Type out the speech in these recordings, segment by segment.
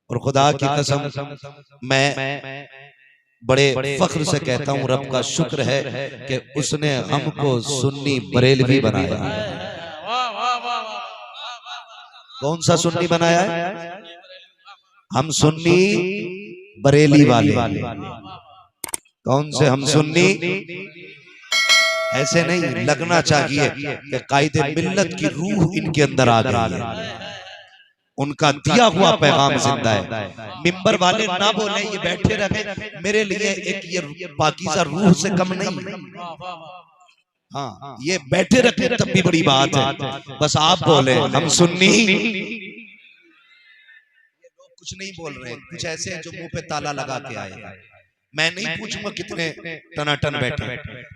और खुदा की कसम मैं बड़े फख्र से कहता हूँ, रब का शुक्र है कि उसने हमको सुन्नी बरेलवी बनाया है। कौन सा सुन्नी बनाया है? हम सुन्नी बरेली वाले। कौन से हम सुन्नी? ऐसे नहीं लगना चाहिए कि कायदे मिल्लत की रूह इनके अंदर आ गई है, उनका दिया हुआ पैगाम जिंदा है। मिंबर वाले ना बोले ये बैठे रहे, मेरे लिए एक ये पाकीज़ा रूह से कम नहीं। हाँ, ये बैठे रखे तब भी बड़ी बात है। बस आप बोले हम सुन्नी, कुछ नहीं बोल रहे, कुछ ऐसे हैं जो मुंह पे ताला लगा के आए। मैं नहीं पूछूंगा कितने टनाटन बैठे,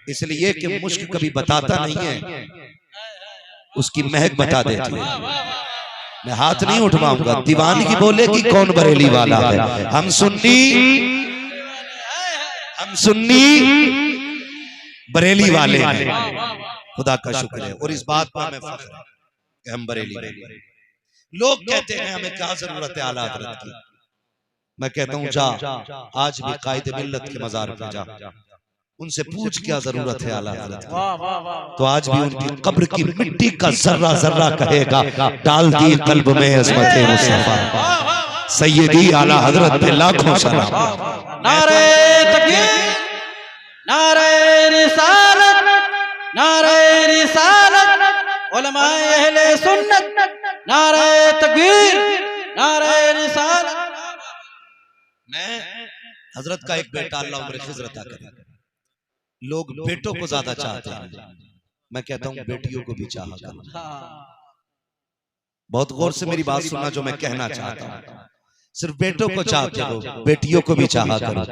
इसलिए कि मुश्क कभी बताता नहीं है, उसकी महक बता देती है। मैं हाथ नहीं उठवाऊंगा, दीवानगी बोलेगी कौन बरेली वाला है। हम सुन्नी बरेली वाले हैं, खुदा का शुक्र है। और इस बात पर हमें फख्र है कि हम बरेली। लोग कहते हैं हमें क्या जरूरत है आला हज़रत की। मैं कहता हूँ जा आज भी कायदे मिल्लत के मज़ार पे जा, उनसे पूछ क्या जरूरत है आला हज़रत की। तो आज भी उनकी कब्र की मिट्टी का जर्रा जर्रा कहेगा डाल दी कल्ब में अज़मत मुस्तफा सैयदी आला हज़रत पे लाखों सलाम। नारे तकबीर, नारे रिसालत, नारे रिसालत, उलमाए अहले सुन्नत, नारे तकबीर, नारे रिसालत। मैं हजरत का एक बेटा अल्लाह उम्र खिज़र अता करे। लोग बेटों को ज्यादा चाहते हैं, मैं कहता हूँ बेटियों को भी चाहा करो। बहुत गौर से मेरी बात सुनना जो मैं कहना चाहता हूँ। सिर्फ बेटों को चाहते हो, बेटियों को भी चाहा करो।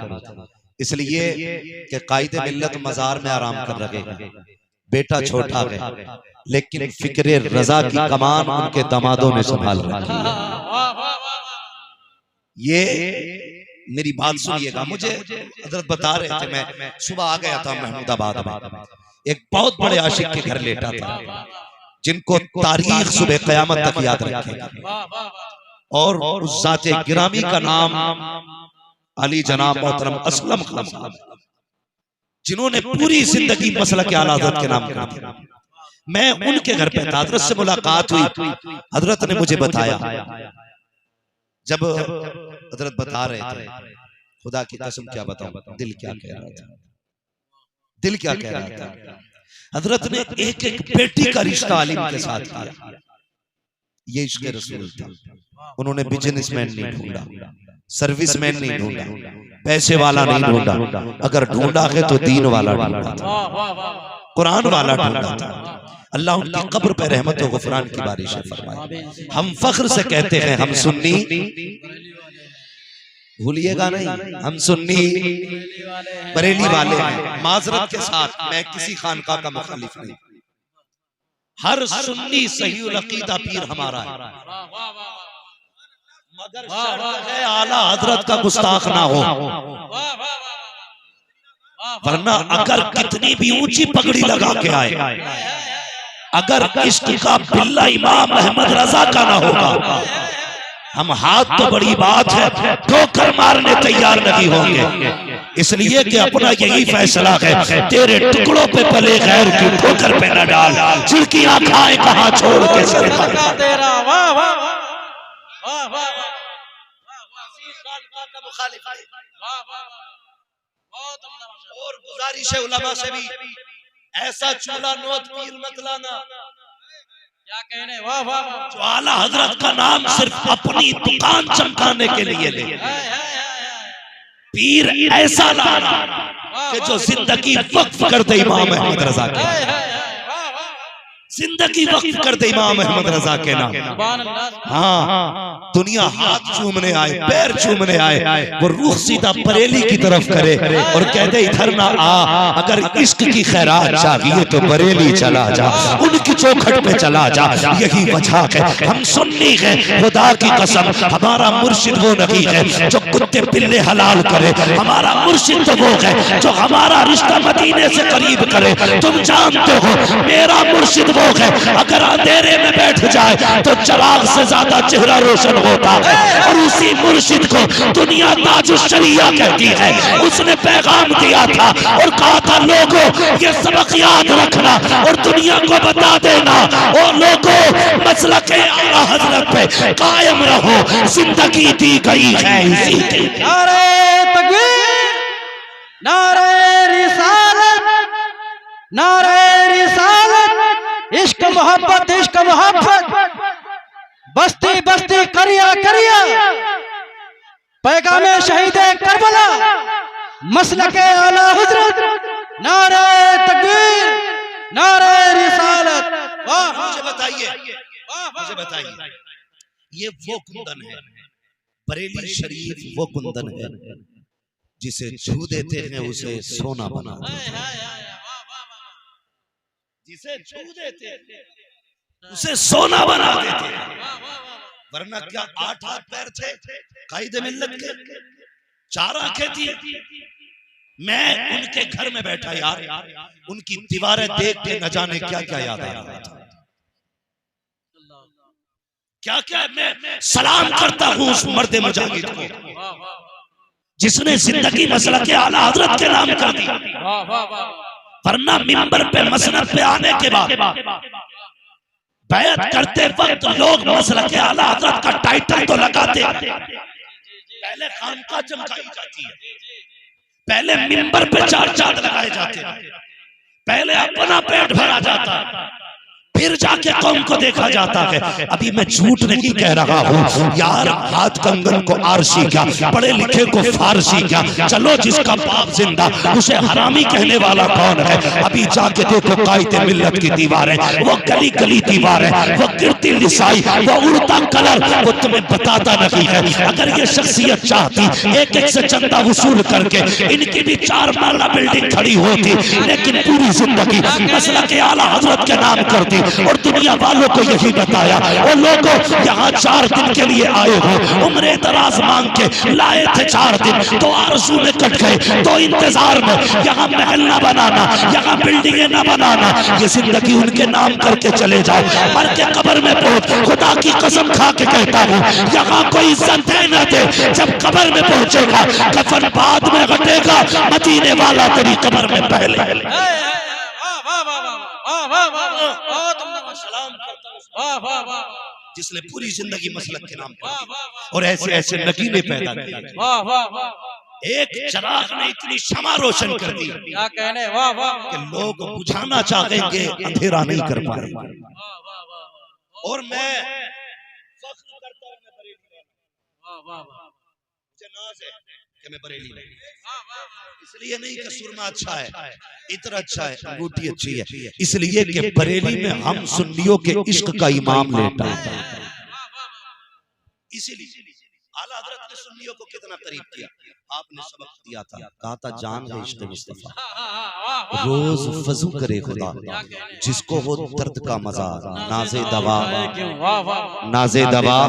इसलिए कि कायदे मिल्लत मज़ार में आराम कर रहे, बेटा छोटा है लेकिन फिक्रे रजा की कमान उनके दामादों ने संभाल रखी है। ये मेरी बात सुनिएगा। मुझे हजरत बता रहे थे, मैं सुबह आ गया था महमूदाबाद में, एक बहुत बड़े आशिक के घर लेटा था जिनको तारीख सुबह क़यामत तक याद रखेगी। और उस ज़ाते गिरामी का नाम अली जनाब मोहतरम असलम खान साहब, जिन्होंने पूरी जिंदगी मसलक के आला हज़रत के नाम कर दिया। मैं उनके घर पे था, हजरत से मुलाकात हुई। हजरत ने मुझे बताया, जब हजरत बता रहे थे, खुदा की कसम क्या बताऊं, दिल क्या कह रहा था, दिल क्या कह रहा था। हजरत ने एक एक बेटी का रिश्ता आलिम के साथ किया। ये इश्क़ रसूल था। उन्होंने बिजनेसमैन नहीं ढूंढा, सर्विसमैन नहीं ढूंढा, पैसे वाला नहीं ढूंढा। अगर ढूंढा है तो दीन वाला ढूंढा था, कुरान वाला ढूंढा था। अल्लाह उनकी कब्र पे रहमत और गुफरान की बारिश फरमाए। हम फख्र से कहते हैं हम सुन्नी, भूलिएगा नहीं, हम सुन्नी बरेली वाले हैं। माजरत के साथ मैं किसी खानका का मुखालिफ नहीं, हर सुन्नी सही अकीदा पीर हमारा है, मगर शर्त है आला हज़रत का गुस्ताख ना हो। वरना अगर कितनी भी ऊंची पगड़ी लगा के आए, अगर इश्क का बिल्ला इमाम अहमद रजा का ना होगा, हम हाथ तो बड़ी बात है ठोकर मारने तैयार नहीं होंगे। इसलिए कि अपना यही फैसला है, तेरे टुकड़ों पे पले गैर की ठोकर पे न डाल, चिड़कियां खाए कहां छोड़ के सरकार तेरा। वाह वाह वाह वाह वाह, और गुजारिश है उलमा से भी, ऐसा चूल्हा नोत पीर मत लाना। क्या कहने, वाह वाह, जो आला हज़रत का नाम सिर्फ अपनी दुकान चमकाने के लिए ले। पीर ऐसा लाना कि जो जिंदगी वक्फ कर दे इमाम अहमद रजा के, जिंदगी वक्फ कर दे इमाम अहमद रजा के नाम। हाँ, दुनिया हाथ चूमने आए, पैर चूमने आए, वो रूह सीधा बरेली की तरफ करे और कहते इधर ना आ, अगर इश्क की खैरात चाहिए तो बरेली चला जा, उनकी चौखट पे चला जा। यही वजह है हम सुन्नी हैं। खुदा की कसम हमारा मुर्शिद वो नहीं है जो कुत्ते पिल्ले हलाल करे, हमारा मुर्शिद तो वो है जो हमारा रिश्ता मदीने से करीब करे। तुम जानते हो मेरा मुर्शिद लोग हैं, अगर अंधेरे में बैठ जाए तो चिराग से ज्यादा चेहरा रोशन होता है। और उसी मुर्शिद को दुनिया ताजुश शरिया कहती है। उसने पैगाम दिया था और कहा था लोगों ये सबक याद रखना और दुनिया को बता देना, और लोगों मसलक आला हजरत पे कायम रहो, जिंदगी दी गई है इसी के। नारे तकबीर, नारे रिसालत, नारे रिसालत, इश्क मोहब्बत, इश्क मोहब्बत, बस्ती बस्ती करिया करिया, पैगामे शहीदे करबला, मसलके आला हजरत, नारे तकबीर, नारे रिसालत। मुझे बताइए ये वो कुंदन है, बरेली शरीफ वो कुंदन है जिसे छू देते हैं उसे सोना बना देते हैं, जिसे छू देते हैं उसे सोना बना देते हैं। वरना क्या 8 हाथ पैर थे कायदे मिल्लत के, 4 आंखें थी। मैं उनके घर में बैठा यार, उनकी दीवारें देख के न जाने क्या क्या याद आ रहा था, क्या क्या मैं सलाम करता हूं उस मर्द मुजाहिद को जिसने जिंदगी मसलक के आला हजरत के नाम कर दी। वरना मिंबर पे मसनद पे आने के बाद बैत करते वक्त लोग मसलक के आला हजरत का टाइटल तो लगाते, पहले खानका चमकाई जाती है, पहले मिंबर पे 4 चांद लगाए जाते, पहले अपना पेट भरा जाता, फिर जाके कौम को देखा जाता है। अभी मैं झूठ नहीं कह रहा हूँ यार, हाथ कंगन को आरसी क्या, पढ़े लिखे को फारसी क्या, चलो जिसका बाप जिंदा उसे हरामी कहने वाला कौन है। अभी जाके देखो कायदे मिल्लत की दीवारें, वो गली गली दीवारें, वो गिरती लिसाई, वो उड़ता कलर, वो तुम्हें बताता नहीं है। अगर ये शख्सियत चाहती एक एक से चंदा वसूल करके इनकी भी 4 माला बिल्डिंग खड़ी होती, लेकिन पूरी जिंदगी मसला के आला हजरत के नाम करती और दुनिया वालों को यही बताया। और लोगों यहाँ 4 दिन के लिए आए हो, उम्रे दराज मांग के लाए थे 4 दिन, तो आरज़ू में कट गए, तो इंतजार में यहाँ महल ना बनाना, यहाँ बिल्डिंगें ना बनाना, ये जिंदगी उनके नाम करके चले जाओ, मर के कब्र में पहुंच, खुदा की कसम खा के कहता हूँ यहाँ कोई इज्जत दे न दे, जब कब्र में पहुंचेगा कफन बाद में घटेगा, मदीने वाला तेरी कब्र में पहले। जिसने पूरी जिंदगी मसलक के नाम पर और ऐसे ऐसे नगीने पैदा किए, एक चिराग ने इतनी शमा रोशन कर दी क्या कहने, वाह वाह, कि लोग बुझाना चाहेंगे अंधेरा नहीं कर पाएंगे। और मैं फख्र करता हूं मैं बरेली, वाह वाह, मुझे नाज है कि मैं बरेली नहीं, इसलिए नहीं कि सुरमा अच्छा है, इतना अच्छा है, अंगूठी अच्छी है, इसलिए कि बरेली में हम सुन्नियों के इश्क का इमाम लेता है। इसीलिए आला हजरत ने सुन्नियों को कितना करीब किया। आपने सबक दिया था, कहा था जान है इश्क मुस्तफा, रोज फजू करे खुदा, जिसको हो दर्द का मजा, नाजे दवा नाजे दवा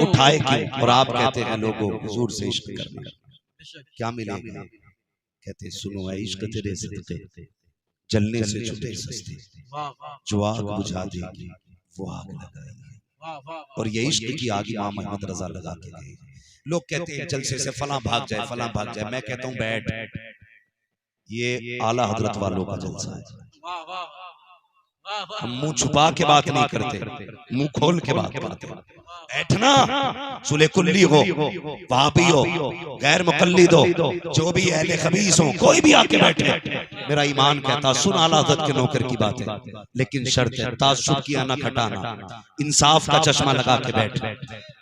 उठाए क्यों। और आप कहते हैं लोगों हुजूर से इश्क करना क्या मिलेगा, कहते सुनो है इश्क तेरे सदके जलने से छुटे सस्ते, जो आग बुझा देगी वो आग लगाएगी। और ये इश्क की आग इमाम अहमद रजा लगा के गए। लोग कहते हैं जलसे से फलां भाग जाए, फलां भाग जाए, मैं कहता हूं बैठ, ये आला हजरत वालों का जलसा है। हम मुंह छुपा के बात नहीं करते, मुंह खोल के बात करते। बैठना सुले कुल्ली हो, वहाबी हो, गैर मुकल्लिद हो, जो भी अहले खबीस हो, कोई भी आके बैठे, मेरा ईमान कहता सुन आला हज़रत के नौकर की बात है, लेकिन शर्त है तासुब किया ना खटाना, इंसाफ का चश्मा लगा के बैठ,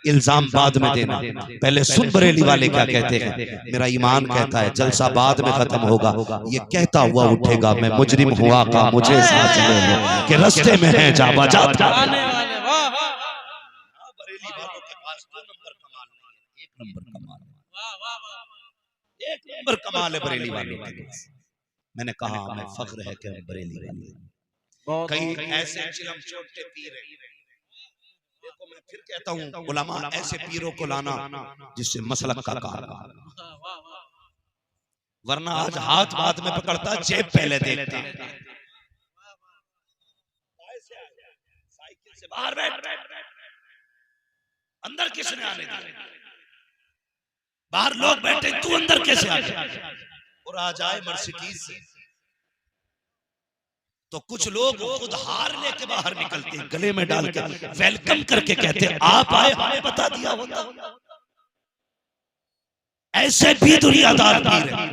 इल्जाम बाद में देना, पहले सुन बरेली वाले क्या कहते हैं। मेरा ईमान कहता है जलसा बाद में खत्म होगा, ये कहता हुआ उठेगा मैं मुजरिम हुआ का मुझे साथ ले लो कि रास्ते में है जा बजा। बरेली वालों के पास 2 नंबर कमाल नहीं है, 1 नंबर कमाल, 1 नंबर कमाल है बरेली वालों के पास। मैंने कहा मैं फख्र है कि बरेली वाले कई ऐसे चिलम चोटे पीर हैं। देखो मैं फिर कहता हूँ उलमा ऐसे पीरों को लाना जिससे मसलक का काम, वरना आज हाथ बात में पकड़ता जेब पहले देखता। बाहर बैठ, अंदर किसने आने दिया? बाहर लोग बैठे, तू अंदर कैसे आ गया? और आ जाए मर्सिडीज से तो कुछ लोग खुद हार लेके बाहर निकलते हैं, गले में डाल के वेलकम करके कहते हैं आप आए, हमें बता दिया होता। ऐसे भी दुनियादार पीर है।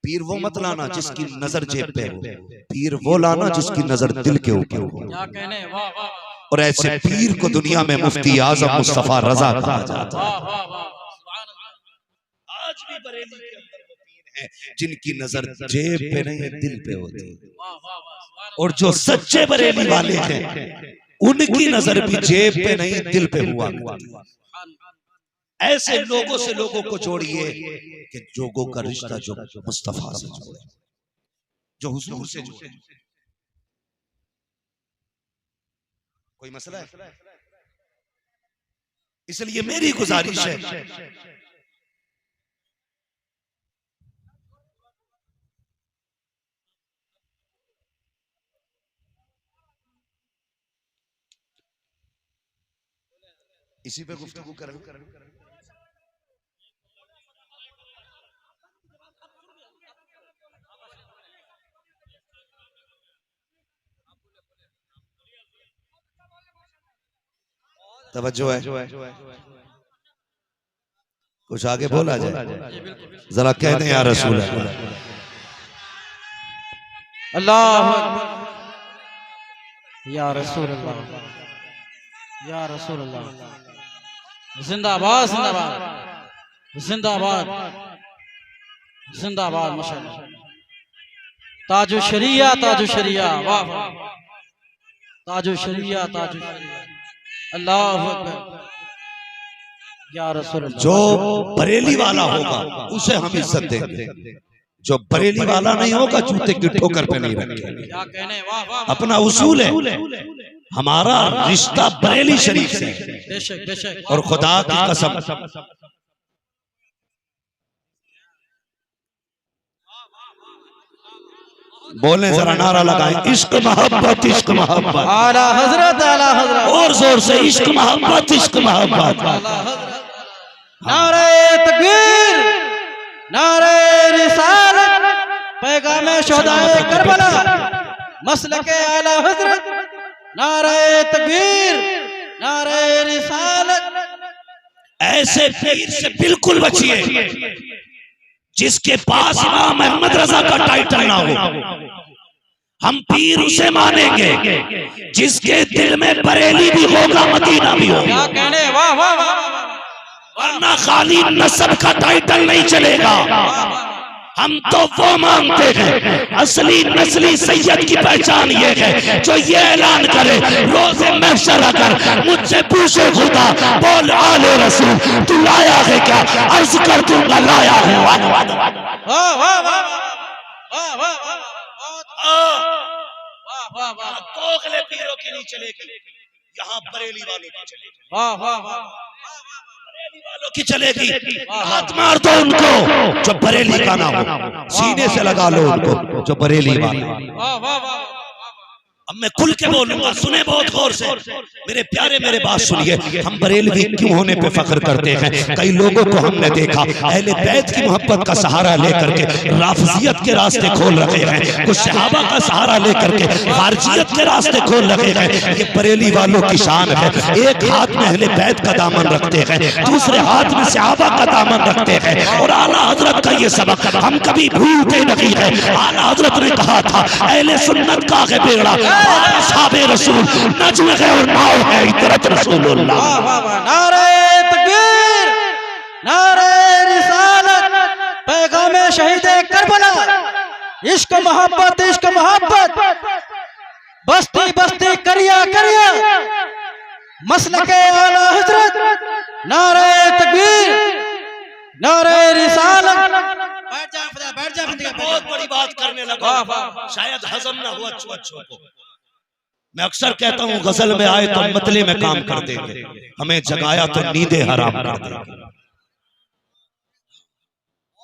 पीर वो मत लाना जिसकी नजर जेब पे हो, पीर वो लाना जिसकी नजर दिल के ऊपर हो। क्या कहने, वाह वाह। और ऐसे पीर को दुनिया में मुफ्ती आजम मुस्तफा रजा कहा जाता है। आज भी बरेली के अंदर वो पीर हैं जिनकी नजर जेब पे नहीं दिल पे होती है। और जो सच्चे बरेली वाले हैं उनकी नजर भी जेब पे नहीं दिल पे हुआ करती है। ऐसे लोगों से लोगों को जोड़िए कि लोगों का रिश्ता जो मुस्तफा से जोड़े, जो हुजूर से जोड़े। कोई मसला है? इसलिए मेरी गुजारिश है इसी पे गुफ्तगू करें। तवज्जो है, कुछ आगे बोला जाए, जरा कह दें या रसूल अल्लाह, या रसूल अल्लाह, या रसूल अल्लाह। जिंदाबाद जिंदाबाद जिंदाबाद जिंदाबाद, माशाअल्लाह। ताजु शरिया, ताजु शरिया, वाह वाह। ताजु शरिया, ताजु शरिया, अल्लाह अकबर, या रसूल अल्लाह। जो बरेली वाला होगा उसे हम इज्जत देंगे, जो बरेली वाला नहीं होगा जूते की ठोकर पे नहीं रखेंगे। क्या कहने, वाह वाह। अपना उसूल है, हमारा रिश्ता बरेली शरीफ से, बेशक बेशक। और खुदा की कसम बोले जरा नारा लगाएं, इश्क मोहब्बत, इश्क मोहब्बत। आला हजरत, आला हजरत, और जोर से इश्क मोहब्बत, इश्क मोहब्बत। नारे तकबीर, नारे रिसालत, पैगामे शोहदाए करबला, मसलके आला हजरत। नारे तकबीर, नारे रिसालत। ऐसे पीर से बिल्कुल बचिए जिसके पास इमाम अहमद रजा का टाइटल ना हो। हम पीर उसे मानेंगे जिसके दिल में बरेली भी होगा, मदीना भी होगा। क्या कहने, वाह वाह वाह। वरना खाली नस्ब का टाइटल नहीं चलेगा। हम तो वो मानते हैं असली नस्ली सैयद की पहचान ये है जो ये ऐलान करे रोज़े महशर अगर मुझसे पूछे खुदा बोल आले रसूल तू लाया है क्या, अर्ज कर दूंगा लाया है। वाह वाह वाह वाह वाह वाह वाह। तोगले पीरों की नहीं चलेगी, यहाँ बरेली वालों की चलेगी। वाह वाह वाह, बरेली वालों की चलेगी। हाथ मार दो उनको जो बरेली का ना हो, सीने से लगा लो उनको जो बरेली वाले। वाह वाह वाह। अब मैं खुल के बोलूंगा, सुने बहुत गौर से मेरे प्यारे, मेरे बात सुनिए। हम बरेलवी क्यों होने पे फख्र करते हैं? कई लोगों को हमने देखा अहले बैत की मोहब्बत का सहारा लेकर के राफजियत के रास्ते खोल रहे हैं, कुछ सहाबा का सहारा लेकर के खारजियत के रास्ते खोल रहे हैं। ये बरेली वालों की शान है, एक हाथ में अहले बैत का दामन रखते हैं, दूसरे हाथ में सहाबा का दामन रखते हैं। और आला हजरत का ये सबक हम कभी भूलते नहीं है। आला हजरत ने कहा था अहले सुन्नत का है बेड़ा, साबे रसूल नज्म है और नाव है इतरत रसूलुल्लाह। वाह वाह वाह। नारे तकबीर, नारे रिसालत, पैगामे शहीदे करबला, इश्क मोहब्बत, इश्क मोहब्बत, बस्ती बस्ती करिया करिया, मसलके आला हजरत। नारे तकबीर, नारे रिसालत। बैठ जा बहुत बड़ी बात करने लगा, शायद हजम ना हुआ अच्छों को। मैं अक्सर कहता हूँ गजल में आए तो मतले में काम कर देंगे, हमें जगाया तो नींदे हराम कर देंगे।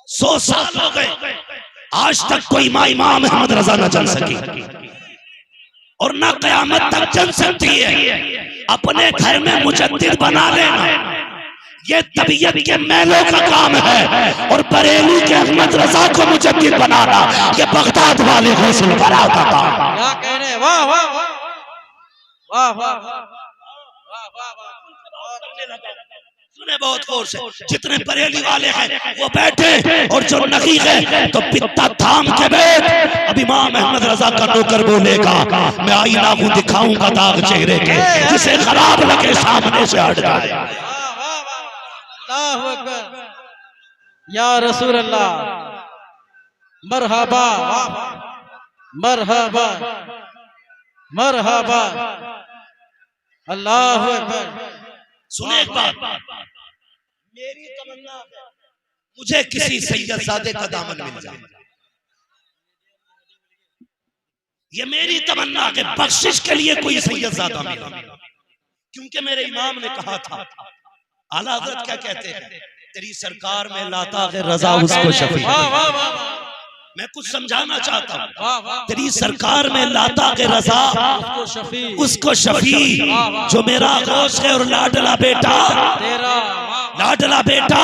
100 साल हो गए आज तक कोई इमाम अहमद रजा न चल सकी। और ना क़यामत तक चल सकती है। अपने घर में मुजद्दिद बना लेना ये तबीयत के मैलों का काम है, और बरेली के अहमद रजा को मुजद्दिद बनाना ये बगदाद वाले गौसुल बरा का काम। क्या कह रहे हैं? वाह वाह वाह वाह वाह वाह वाह। सुने बहुत गौर से, जितने बरेली वाले हैं वो बैठे, और जो नहीं है तो पित्ता थाम के बैठ। अब इमाम अहमद रजा का नौकर बोलेगा, मैं आईना को दिखाऊंगा दाग चेहरे के, जिसे खराब लगे सामने से हट जाए। अल्लाहु अकबर या रसूल अल्लाह, मरहबा मरहबा मरहबा। अल्लाहु अकबर। सुने एक बात, मेरी तमन्ना है मुझे किसी सैयदजादे का दामन मिल जाए। ये मेरी तमन्ना है, बख्शिश के लिए कोई सैयदजादा मिले, क्योंकि मेरे इमाम ने कहा था, आला हज़रत क्या कहते हैं, तेरी सरकार में लाता है रजा उसको शफी। मैं कुछ समझाना चाहता हूँ, तेरी सरकार में लाता के रजा उसको शफी, जो मेरा गौस है और लाडला बेटा लाडला बेटा।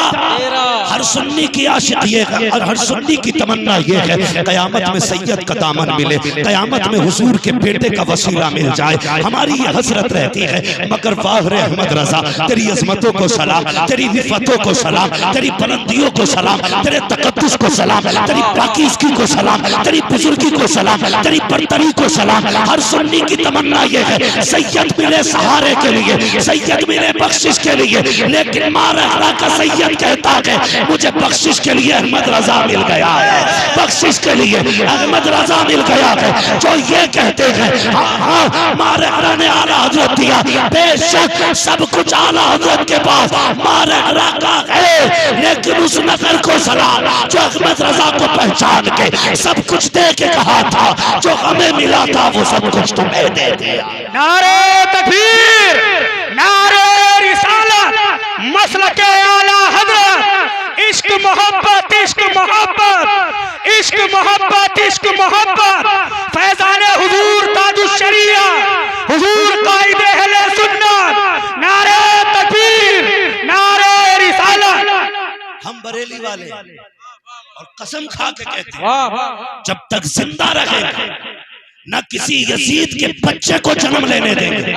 हर सुन्नी की आशिक ये है, और हर सुन्नी की तमन्ना ये है, कयामत में सैयद का दामन मिले, कयामत में हुजूर के बेटे का वसीला मिल जाए। हमारी ये हसरत रहती है, मगर फाहरे अहमद रजा तेरी अजमतों को सलाम, तेरी विफतों को सलाम, तेरी बुलंदियों को सलाम, तेरे तकद्दुस को सलाम, तेरी पाकीज़गी को सलाम, तेरी बुजुर्गी को सलाम, तेरी बरतरी को सलाम। हर सुन्नी की तमन्ना ये है, सैयद मिले सहारे के लिए, सैयद मिले बख्शिश के लिए, लेकिन मारे का सैयद कहता है मुझे बख्शिश के लिए अहमद रजा मिल गया है, बख्शिश के लिए अहमद रजा मिल गया है। जो ये कहते हैं हाँ मारे हरा ने आला हजरत दिया, बेशक सब कुछ आला हजरत के पास मारे हरा का है, लेकिन उस नफर को सलाम जो अहमद रजा को पहचान के सब कुछ दे के कहा था, जो हमें मिला था वो सब कुछ तुम्हें दे दिया। नारे तकबीर, नारे रिसालत, मसलके आला हज़रत, इश्क मोहब्बत, इश्क मोहब्बत, इश्क मोहब्बत, इश्क मोहब्बत, फैज़ाने हुजूर ताजुश शरिया, हुजूर कायदे अहले सुन्नत, नारे तकबीर, नारे रिसालत। हम बरेली वाले और कसम खा के कहते हैं, जब तक जिंदा रहेंगे न किसी यजीद के बच्चे को जन्म लेने देंगे,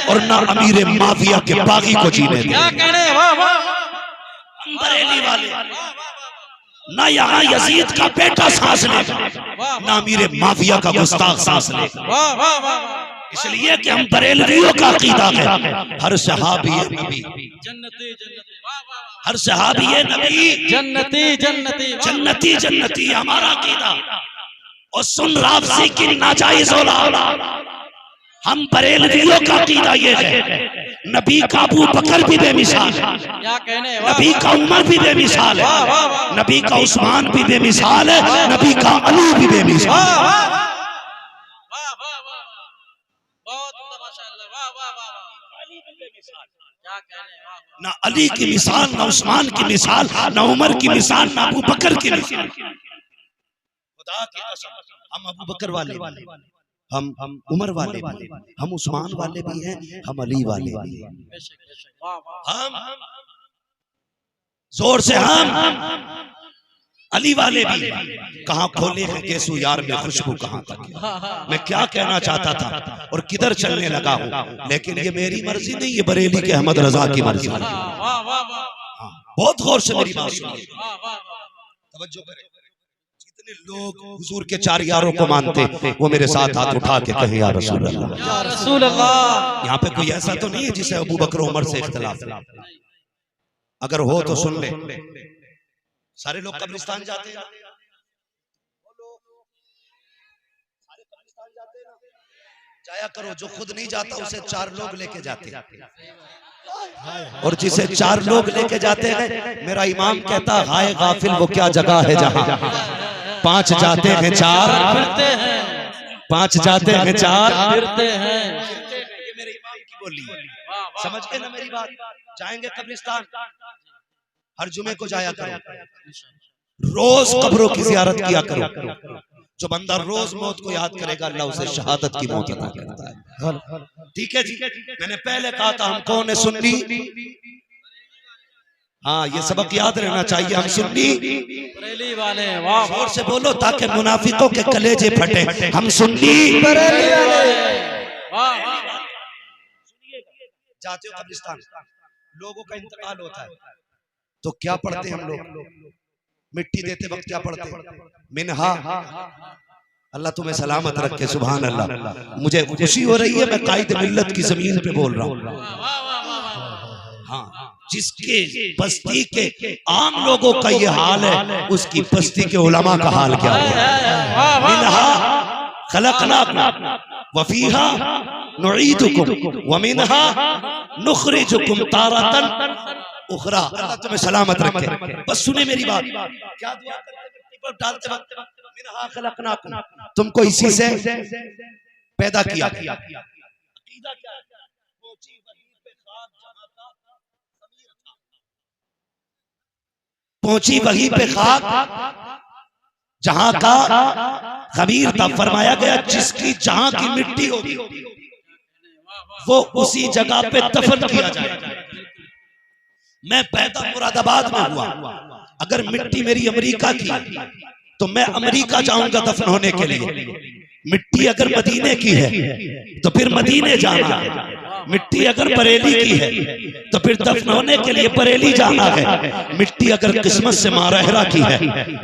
और न अमीर माफिया के बागी को जीने देंगे। हम बरेली वाले न यहाँ यजीद का बेटा सांस लेगा, न अमीर माफिया का गुस्ताख सांस लेगा। इसलिए कि हम बरेलवियों का अकीदा है, हर सहाबी नबी जन्नती जन्नती, हर सहाबी नबी जन्नती जन्नती, जन्नती जन्नती हमारा अकीदा। और सुन राफसी की नाजायज औलाद, हम बरेलवियों का अकीदा ये है, नबी का अबू बकर भी बेमिसाल है, नबी का उमर भी बेमिसाल है, नबी का उस्मान भी बेमिसाल है, नबी का अली भी बेमिसाल है। ना अली की मिसाल, ना उस्मान की मिसाल, ना उमर की मिसाल, ना अबू बकर की मिसाल। खुदा की कसम हम अबू बकर वाले, हम उमर वाले, हम उस्मान वाले भी हैं, हम अली वाले भी हैं। हम जोर से हम अली वाले भी। कहाँ खोले हैं केसू यार में खुशबू कहाँ तक। मैं क्या कहना चाहता था और किधर चलने लगा हूँ, लेकिन ये मेरी मर्जी नहीं, ये बरेली के अहमद रजा की मर्जी है। बहुत गौर से मेरी बात सुनिए, तवज्जो करें। जितने लोग हुजूर के चार यारों को मानते वो मेरे साथ हाथ उठा के कहें या रसूल अल्लाह, या रसूल अल्लाह। यहाँ पे कोई ऐसा तो नहीं है जिसे अबू बकर उमर से इख्तिलाफ है, अगर हो तो सुन ले। सारे लोग कब्रिस्तान जाते हैं, जाया करो। जो खुद नहीं जाता उसे चार लोग लेके जाते हैं, और जिसे चार लोग लेके जाते हैं मेरा इमाम कहता हाय गाफिल वो क्या जगह है जहां पांच जाते हैं चार फिरते हैं, पांच जाते हैं चार फिरते हैं। ये मेरे इमाम की बोली, समझ गए ना मेरी बात। जाएंगे कब्रिस्तान, हर जुमे को जाया करो, रोज कब्रों की जियारत किया करो, जो बंदा रोज मौत को याद करेगा अल्लाह उसे शहादत की मौत अता करता है। ठीक है जी, मैंने पहले कहा था हम कौन है, सुन्नी। हाँ, ये सबक याद रहना चाहिए, हम सुन्नी बरेली वाले। वाह, जोर से बोलो ताकि मुनाफिकों के कलेजे फटे। हम सुन्नी बरेली वाले। वाह, जाते हो कब्रिस्तान, लोगों का इंतकाल होता है तो क्या पढ़ते हैं हम लोग? मिट्टी देते वक्त क्या पढ़ते हैं? मिनहा, अल्लाह तुम्हें सलामत रखे। सुभान अल्लाह। मुझे खुशी हो रही है, मैं कायदे मिल्लत की जमीन पे बोल रहा हूँ। हाँ, जिसके बस्ती के आम लोगों का ये हाल है, उसकी बस्ती के उलमा का हाल क्या है? मिनहा खलकनाकुम व फीहा नुईदुकुम व मिनहा नुखरिजुकुम तारतन उखरा। अल्लाह तुम्हें सलामत रखे। बस सुने मेरी बात। क्या दुआ करते पर डालते वक्त? मिनहा खलकनाकुम, तुमको इसी से पैदा किया। अकीदा क्या है? पहुंची वहीं पे खाक जहां का खबीर था। फरमाया गया जिसकी जहां की मिट्टी होगी वो उसी जगह पे दफन किया जाएगा। मैं पैदा मुरादाबाद में हुआ, अगर मिट्टी मेरी अमेरिका की तो मैं अमेरिका जाऊंगा दफन होने के लिए। मिट्टी अगर मदीने की है तो फिर मदीने जाना है। मिट्टी अगर बरेली की है तो फिर दफन होने के लिए बरेली जाना है। मिट्टी अगर किस्मत से मारहरा की है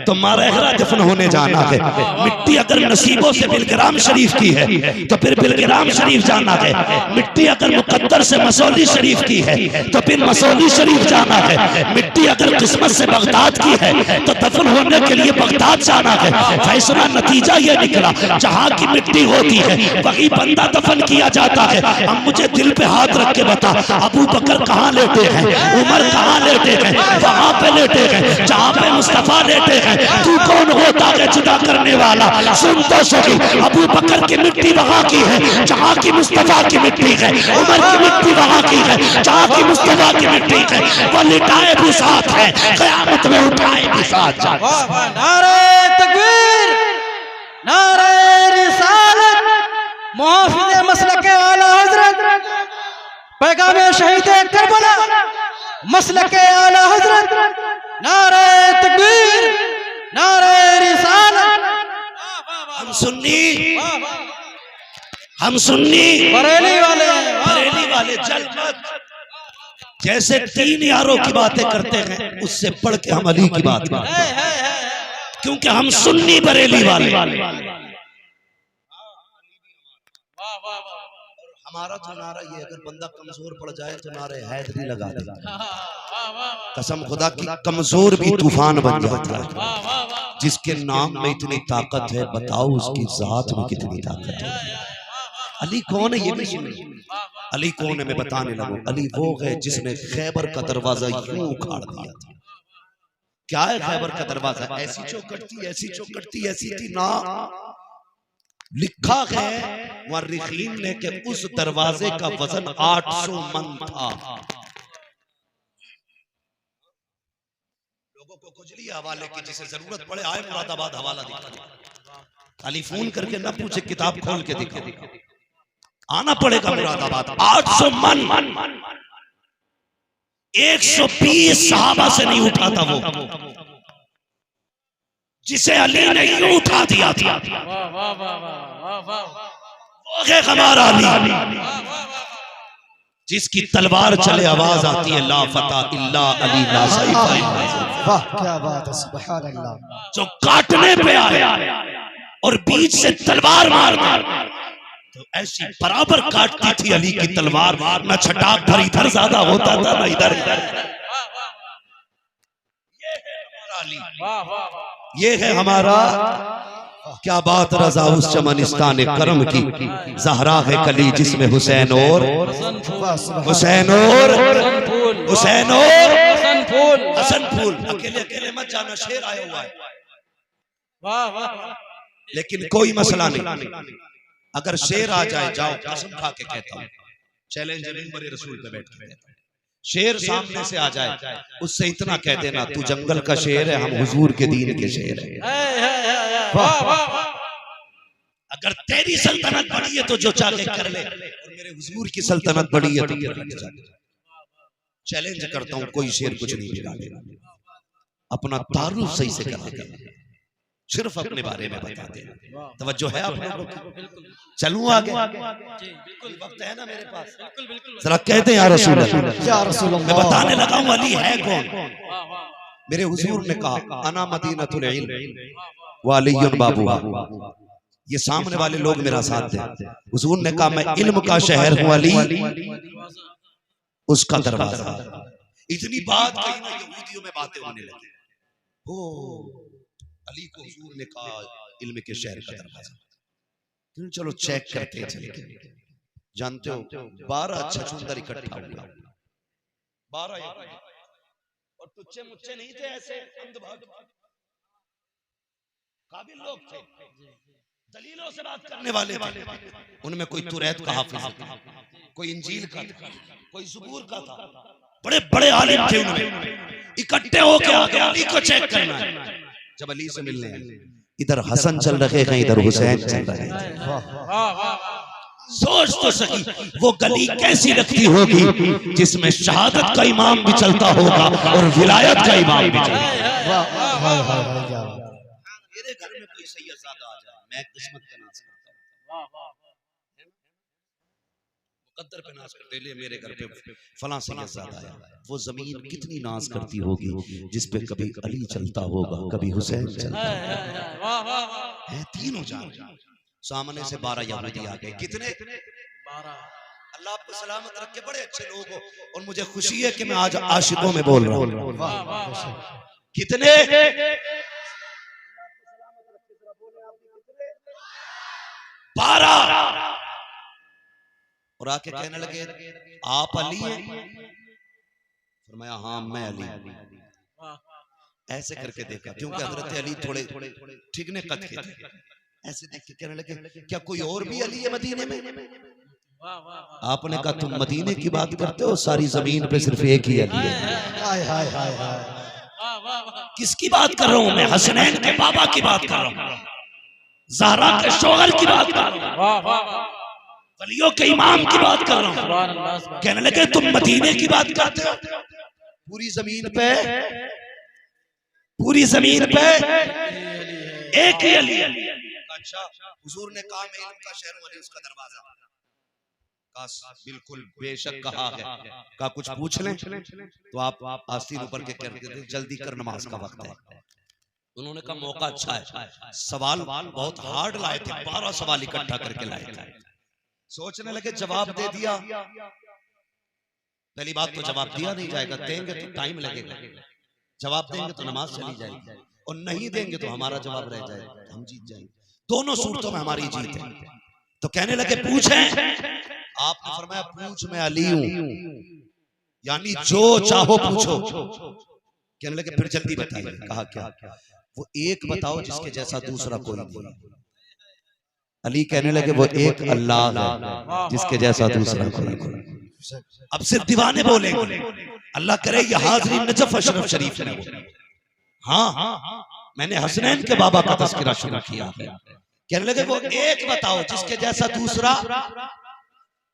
तो मारहरा दफन होने जाना है। मिट्टी अगर नसीबों से बिलग्राम शरीफ की है तो फिर बिलग्राम शरीफ जाना है। मिट्टी अगर मुकद्दर से मसौली शरीफ की है तो फिर मसौली शरीफ जाना है। मिट्टी अगर किस्मत से बगदाद की है तो दफन होने के लिए बगदाद जाना है। फैसला नतीजा ये निकला, जहां की मिट्टी होती है वही बंदा दफन किया जाता है। अब मुझे दिल पे हाथ रख के बता, अबू बकर कहाँ लेटे हैं, उमर कहाँ लेटे हैं? वहां पे लेटे हैं जहां पे मुस्तफा लेटे हैं। तू कौन होता है जुदा करने वाला? सुन तो सही, अबू बकर की मिट्टी वहां की है जहां की मुस्तफा की मिट्टी है। उमर की मिट्टी वहां की है जहां की मुस्तफा की मिट्टी है। वो लिटाए भी साथ है, क़यामत में उठाए भी साथ। नारे तकबीर, नारे रिसालत, मुहाफिज़े मसलके आला हज़रत, पैगामे शहीद करबला, मसलके आला हज़रत। नारे तकबीर, नारे रिसालत। हम सुन्नी, हम सुन्नी बरेली वाले, बरेली वाले। जल मत, जैसे तीन यारों की बातें करते हैं उससे बढ़ के हम अली की बात करते हैं, क्योंकि हम सुन्नी बरेली वाले। हमारा तो नारा ये, अगर बंदा कमजोर पड़ जाए तो नारे हैदरी लगा देगा। कसम खुदा की, कमजोर भी तूफान बन जाता है। जिसके नाम में इतनी ताकत है, बताओ उसकी जात में कितनी ताकत है। अली कौन है ये भी सुनिए। अली कौन है मैं बताने लगूं। अली वो है जिसने खैबर का दरवाजा यूं उखाड़ दिया था। क्या है खैबर का दरवाजा? ऐसी चौखट थी, ऐसी चौखट थी, ऐसी थी ना। लिखा है मुअर्रिखीन ने कि उस दरवाजे का वजन 800 मन था। लोगों को खुजली हवाले की, जिसे जरूरत पड़े आए मुरादाबाद हवाला दिखा। खाली फोन करके ना पूछे, किताब खोल के दिखा। आना पड़ेगा मुरादाबाद। 800 मन, 120 सहाबा से नहीं उठा था वो, जिसे अली ने यूं उठा दिया था। वो है हमारा अली, जिसकी तलवार चले आवाज आती है ला फता इल्ला अली ला सैफ। वाह क्या बात है, सुभान अल्लाह। जो काटने पे आए और बीच से तलवार मारता तो ऐसी बराबर काटती थी अली की तलवार। न छटाक भर इधर ज्यादा होता था ना इधर। ये है हमारा, क्या बात रजा उस चमनिस्तान करम की। जहरा है कली जिसमें हुसैन और हुसैन और हुसैन और हसन फूल। अकेले अकेले मत जाना, शेर आया हुआ है। लेकिन कोई मसला नहीं, अगर शेर आ जाए, जाओ कसम खा के कहता हूं, चैलेंज मिंबर रसूल पे बैठ के, शेर सामने से आ जाए, उससे इतना कह देना तू जंगल का शेर है, हम हुजूर के दीन के शेर हैं। अगर तेरी सल्तनत बड़ी है तो जो चाहे कर ले, और मेरे हुजूर की सल्तनत बड़ी है तो चैलेंज करता हूं, कोई शेर कुछ नहीं बिगाड़ेगा। अपना तारुफ सही से करा, सिर्फ अपने बारे में बता दे। तवज्जो है आप लोगों की? चलूं आगे? वक्त है ना मेरे पास? जरा कहते हैं या रसूल अल्लाह, या रसूल अल्लाह। मैं बताने लगा हूं अली है कौन। मेरे हुजूर ने कहा अना मदीनतुल इल्म व अलीयुन बाबूहा। ये सामने वाले लोग मेरा साथ दें। हुजूर ने कहा मैं इल्म का शहर हूं, अली उसका दरवाजा। इतनी बात कही ना यहूदियों में बातें होने लगी। हो अली को हुजूर ने कहा इल्म के शहर का दरवाजा। चलो चेक करते हैं चल के। जानते हो 12 छछूंदर इकट्ठा हुआ, 12 और तुच्चे मुच्चे नहीं थे, ऐसे अंधभक्त काबिल लोग थे, दलीलों से बात करने वाले थे। उनमें कोई तुरैत का हाफिज था, कोई इंजील का था, कोई ज़बूर का था, बड़े बड़े आलिम थे। उनमें इकट्ठे होके आगे अली को चेक करना है। जब अली से मिलने आए, इधर हसन चल रहे हैं, इधर हुसैन चल रहे हैं। सोच तो सकी वो गली कैसी लगती होगी जिसमें शहादत का इमाम भी चलता होगा और विलायत का इमाम भी चलता होगा। मेरे घर में कोई सैयदजादा आ जाए, मैं किस्मत का नाज करता हूं, मुकद्दर पे नाज करते लिए मेरे घर पे फलां सैयदजादा आया। वो जमीन कितनी नाज करती होगी जिस पे कभी अली चलता होगा, कभी हुसैन चलता होगा। तीनों जान सामने से 12 यहूदी आ गए। कितने? 12। अल्लाह आपको सलामत रखे, बड़े अच्छे लोग हो और मुझे खुशी है कि मैं आज आशिकों में बोल रहा हूं। कितने? 12। और आके कहने लगे आप अली हैं? फरमाया हाँ मैं अली। ऐसे करके देखा, क्योंकि हजरत अली थोड़े ठिकने कद के थे। ऐसे देख के कहने लगे क्या कोई और भी अली है मदीने में? आपने कहा तुम मदीने की बात करते हो, सारी जमीन पे सिर्फ एक ही अली है। किसकी बात कर रहा हूं मैं? हसनैन के बाबा की बात कर रहा हूं, ज़हरा के शोहर की बात कर रहा हूं, वलियों के इमाम की बात कर रहा हूं। कहने लगे तुम मदीने की बात करते हो? पूरी जमीन पे एक ही अली है। अच्छा, हुजूर ने कहा मैं इल्म का शहर हूं, अली उसका दरवाजा। बिल्कुल बेशक कहा है। कहा कुछ पूछ लें तो आप आस्तीन ऊपर के करके जल्दी कर, नमाज का वक्त है। उन्होंने कहा मौका अच्छा है। सवाल बहुत हार्ड लाए थे, 12 सवाल इकट्ठा करके लाए थे। सोचने लगे जवाब दे दिया। पहली बात तो जवाब दिया नहीं जाएगा, देंगे तो टाइम लगेगा। जवाब देंगे तो नमाज चली जाएगी, और नहीं देंगे तो हमारा जवाब रह जाएगा, हम जीत जाएंगे। दोनों सूरतों में हमारी जीत है। तो कहने लगे पूछें। आपने फरमाया पूछ मैं अली हूं, यानी जो चाहो पूछो। कहने लगे फिर जल्दी बताइए। कहा क्या? वो एक बताओ जिसके जैसा दूसरा कोई नहीं। अली कहने लगे वो एक अल्लाह है जिसके जैसा दूसरा कोई नहीं। अब सिर्फ दीवाने बोलेंगे। अल्लाह करे ये हाज़िरी नजफ अशरफ शरीफ ने बोला। हाँ मैंने हसनैन के बाबा का तज़किरा शुरू किया है। कहने लगे वो एक बताओ जिसके जैसा दूसरा।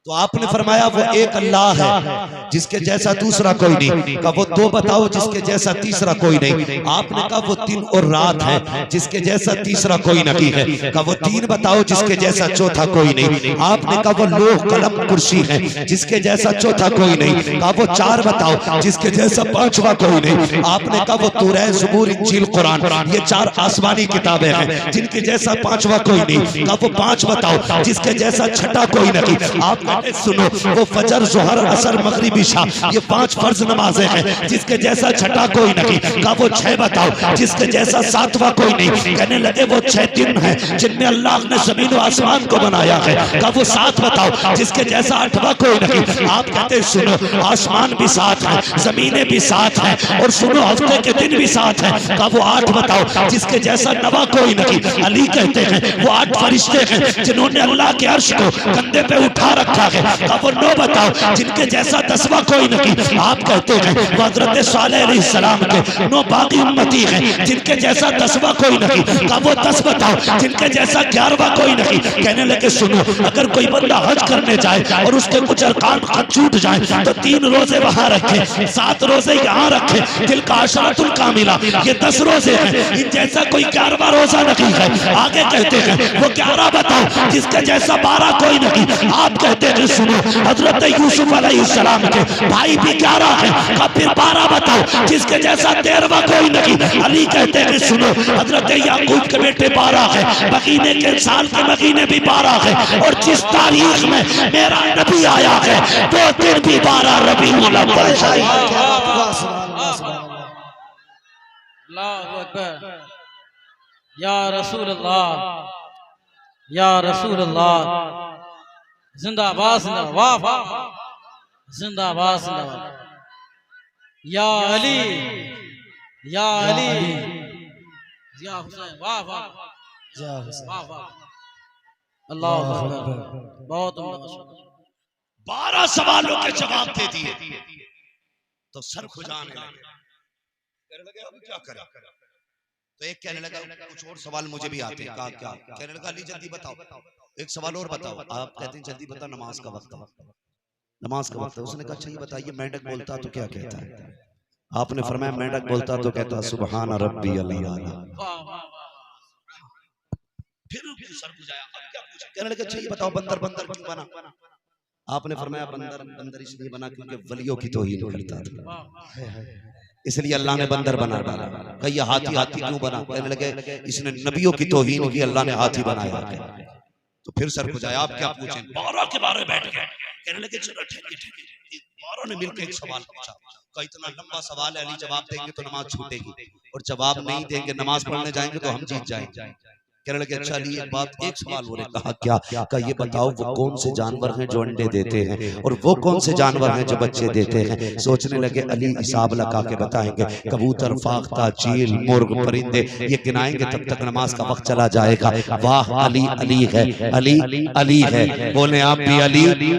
तो आपने फरमाया वो एक अल्लाह है जिसके जैसा दूसरा कोई नहीं। कहा वो दो बताओ जिसके जैसा तीसरा कोई नहीं। आपने कहा वो दिन और रात है जिसके जैसा तीसरा कोई नहीं है। कहा वो तीन बताओ जिसके जैसा चौथा कोई नहीं। आपने कहा वो लोह कलम कुर्सी है जिसके जैसा चौथा कोई नहीं। कहा वो चार बताओ जिसके जैसा पांचवा कोई नहीं। आपने कहा वो तौरात ज़बूर इंजील कुरान ये चार आसमानी किताबें हैं जिनके जैसा पांचवा कोई नहीं। कहा वो पांच बताओ जिसके जैसा छठा कोई नहीं। आप सुनो वो फजर ज़ोहर असर मगरिब इशा ये 5 फर्ज नमाजें हैं जिसके जैसा छठा कोई नहीं। कहा वो 6 बताओ जिसके जैसा सातवां कोई नहीं। कहने लगे वो 6 दिन हैं जिनमें अल्लाह ने जमीन और आसमान को बनाया है। कहा वो 7 बताओ जिसके जैसा 8वां कोई नहीं। आप कहते सुनो आसमान भी 7 है, जमीनें भी 7 है, और सुनो हफ्ते के दिन भी 7 है। कहा वो 8 बताओ जिसके जैसा 9वां कोई नहीं। अली कहते हैं वो 8 फरिश्ते हैं जिन्होंने अल्लाह के अर्श को कंधे पे उठा रखा रखा है। अब वो 9 बताओ जिनके जैसा 10वां कोई नहीं। आप कहते हैं वो हजरत सालेह अलैहिस्सलाम के 9 बाकी उम्मती हैं जिनके जैसा 10वां कोई नहीं। अब वो 10 बताओ जिनके जैसा 11वां कोई नहीं। कहने लगे सुनो, अगर कोई बंदा हज करने जाए और उसके कुछ अरकान छूट जाए तो 3 रोजे वहां रखे, 7 रोजे यहाँ रखे, दिल का अशरतुल कामिला, ये 10 रोजे हैं। इन जैसा कोई 11वां रोजा नहीं है। आगे कहते हैं वो 11 बताओ जिसके जैसा 12 कोई नहीं। आप कहते हैं सुनो, हजरत यूसुफ अलैहिस्सलाम के भाई भी 11 हैं। अब फिर 12 बताओ जिसके जैसा 13वां कोई नहीं। अली कहते हैं सुनो, हजरत याकूब के बेटे 12 हैं, महीने के साल के महीने भी 12 हैं, और जिस तारीख में मेरा नबी आया है वो दिन भी 12 रबीउल अव्वल है। अल्लाहु अकबर। या रसूल अल्लाह, या रसूल अल्लाह, जिंदाबाद जिंदाबाद, वाह वाह, जिंदाबाद जिंदाबाद। या अली, या अली, या हुसैन, वाह वाह वाह वाह, अल्लाह अकबर। बहुत उम्दा। 12 सवालों के जवाब दे दिए तो सर खुजाने लगे, कहने लगे अब क्या करें। तो एक कहने लगा कुछ और सवाल मुझे भी आते हैं। कहा क्या? कहने लगा अली जल्दी बताओ, एक सवाल और बताओ। आप कहते हैं जल्दी बताओ, नमाज का वक्त है, नमाज का वक्त है। उसने कहा अच्छा ये बताइए, मेंढक बोलता तो क्या कहता है? आपने फरमाया मेंढक बोलता तो कहता सुबहान रब्बी अल्लाह। फिर सर खुजाया, अब क्या पूछा? कहने लगा अच्छा ये बताओ बंदर बंदर क्यों बना? आपने फरमाया बंदर बंदर इसलिए बना क्योंकि वलियों की तौहीन करता था, इसलिए अल्लाह ने बंदर बना डाला। कही हाथी हाथी क्यों बना? कहने लगे इसने नबियों की तौहीन की, अल्लाह ने हाथी बनाया। तो फिर सर खुजाया, आप क्या पूछें? 12 के बारे बैठ गए। कहने लगे चलो ठीक है। 12 ने मिलकर एक सवाल पूछा। का इतना लंबा सवाल है, अली जवाब देंगे तो नमाज छूटेगी, और जवाब नहीं देंगे नमाज पढ़ने जाएंगे तो हम जीत जाएंगे। कहने लगे अच्छा अली एक बात, एक सवाल हो रहे। कहा क्या? का ये बताओ वो कौन से जानवर हैं जो अंडे देते हैं, और वो कौन से जानवर हैं जो बच्चे देते हैं? सोचने लगे अली हिसाब लगा के बताएंगे। कबूतर, फाख्ता, चील, मुर्ग, परिंदे ये गिनाएंगे तब तक नमाज का वक्त चला जाएगा। वाह अली अली है, अली अली है। बोले आप भी अली अली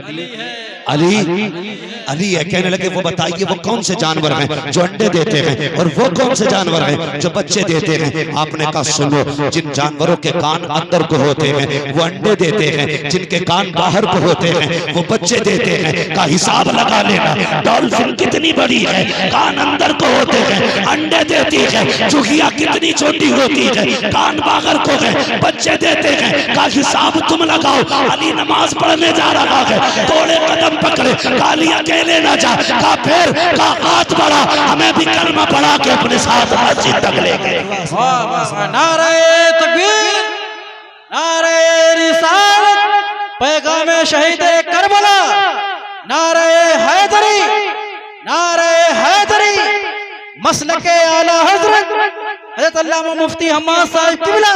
अली है। कहने लगे वो बताइए वो कौन से जानवर हैं जो अंडे देते हैं, और वो कौन से जानवर हैं जो बच्चे देते हैं? आपने कहा सुनो, जिन जानवरों के कान अंदर को होते हैं वो अंडे देते हैं, जिनके कान बाहर को होते हैं वो बच्चे देते हैं। का हिसाब लगा लेना। डॉल्फिन कितनी बड़ी है, कान अंदर को होते हैं, अंडे देती है। चुहिया कितनी छोटी होती है, कान बाहर को है, बच्चे देते हैं। का हिसाब तुम लगाओ। अली नमाज पढ़ने जा रहा है, थोड़े कदम पकड़े, कालिया अकेले ना जा। का फिर का हाथ बढ़ा, हमें भी कलमा पढ़ा के अपने साथ मस्जिद तक ले गए। नारे तकबीर, नारे रिसालत, पैगाम शहीद करबला, नारे हैदरी, नारे हैदरी, मसलके आला हजरत हजरत अल्लामा मुफ्ती हम्माद साहिब किबला,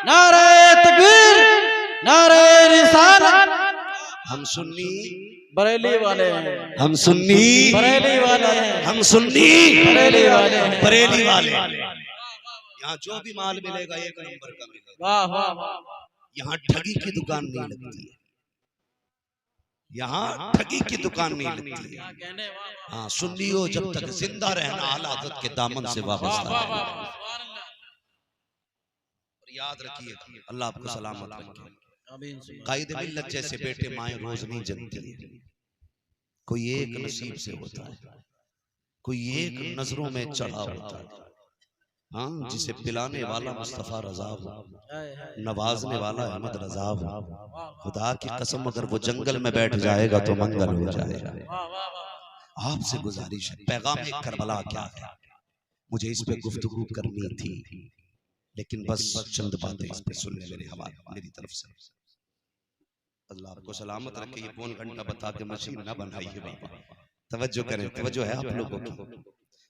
नारे तकबीर, नारे रिसालत। हम सुन्नी बरेली वाले हैं, हम सुन्नी बरेली वाले हैं, हम सुन्नी बरेली वाले हैं, बरेली वाले। यहाँ जो भी माल मिलेगा 1 नंबर का मिलेगा। वाह वाह वाह। यहाँ ठगी की दुकान नहीं लगती है, यहाँ ठगी की दुकान नहीं लगती है। हाँ सुन्नी हो जब तक जिंदा रहना आला हज़रत के दामन से वाबस्ता है। और याद रखिए अल्लाह आपको सलामत रखे। कायदे मिल्लत जैसे बेटे माए रोज नहीं जमती है। कोई एक नसीब से होता है, कोई एक नजरों में चढ़ा होता है। हाँ जिसे पिलाने वाला मुस्तफा रजा हो, नवाजने वाला अहमद रजा हो। खुदा की कसम अगर वो जंगल में बैठ जाएगा तो मंगल हो जाएगा। आपसे गुजारिश है, पैगाम एक करबला क्या है, मुझे इस पे गुफ्तगू करनी थी, लेकिन बस चंद बातें इस पे सुनने मेरे हवाले मेरी तरफ से। अल्लाह आपको सलामत रखे। ये 1 घंटा बता के मशीन ना बनाइए बाबा, तवज्जो करें, तवज्जो है आप लोगों की।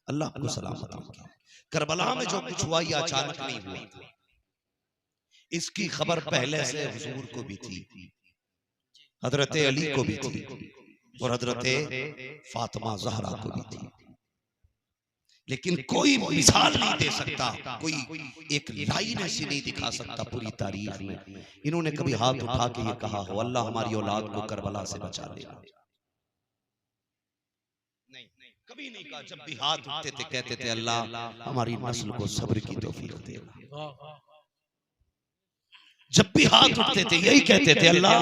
अल्लाह आपको सलामत रखे। करबला में जो कुछ हुआ ये अचानक नहीं हुआ, इसकी खबर पहले से हुजूर को भी थी, हजरत अली को भी थी, और हजरत फातिमा ज़हरा को भी थी। लेकिन कोई मिसाल नहीं दे सकता, कोई एक लाइन ऐसी नहीं दिखा सकता पूरी तारीख में। इन्होंने कभी हाथ उठा के ये कहा हो अल्लाह हमारी औलाद को करबला से बचा लेगा? नहीं, कभी नहीं कहा। जब भी हाथ उठते थे कहते थे अल्लाह हमारी नस्ल को सब्र की तौफीक देगा। जब भी हाथ उठते थे यही कहते थे अल्लाह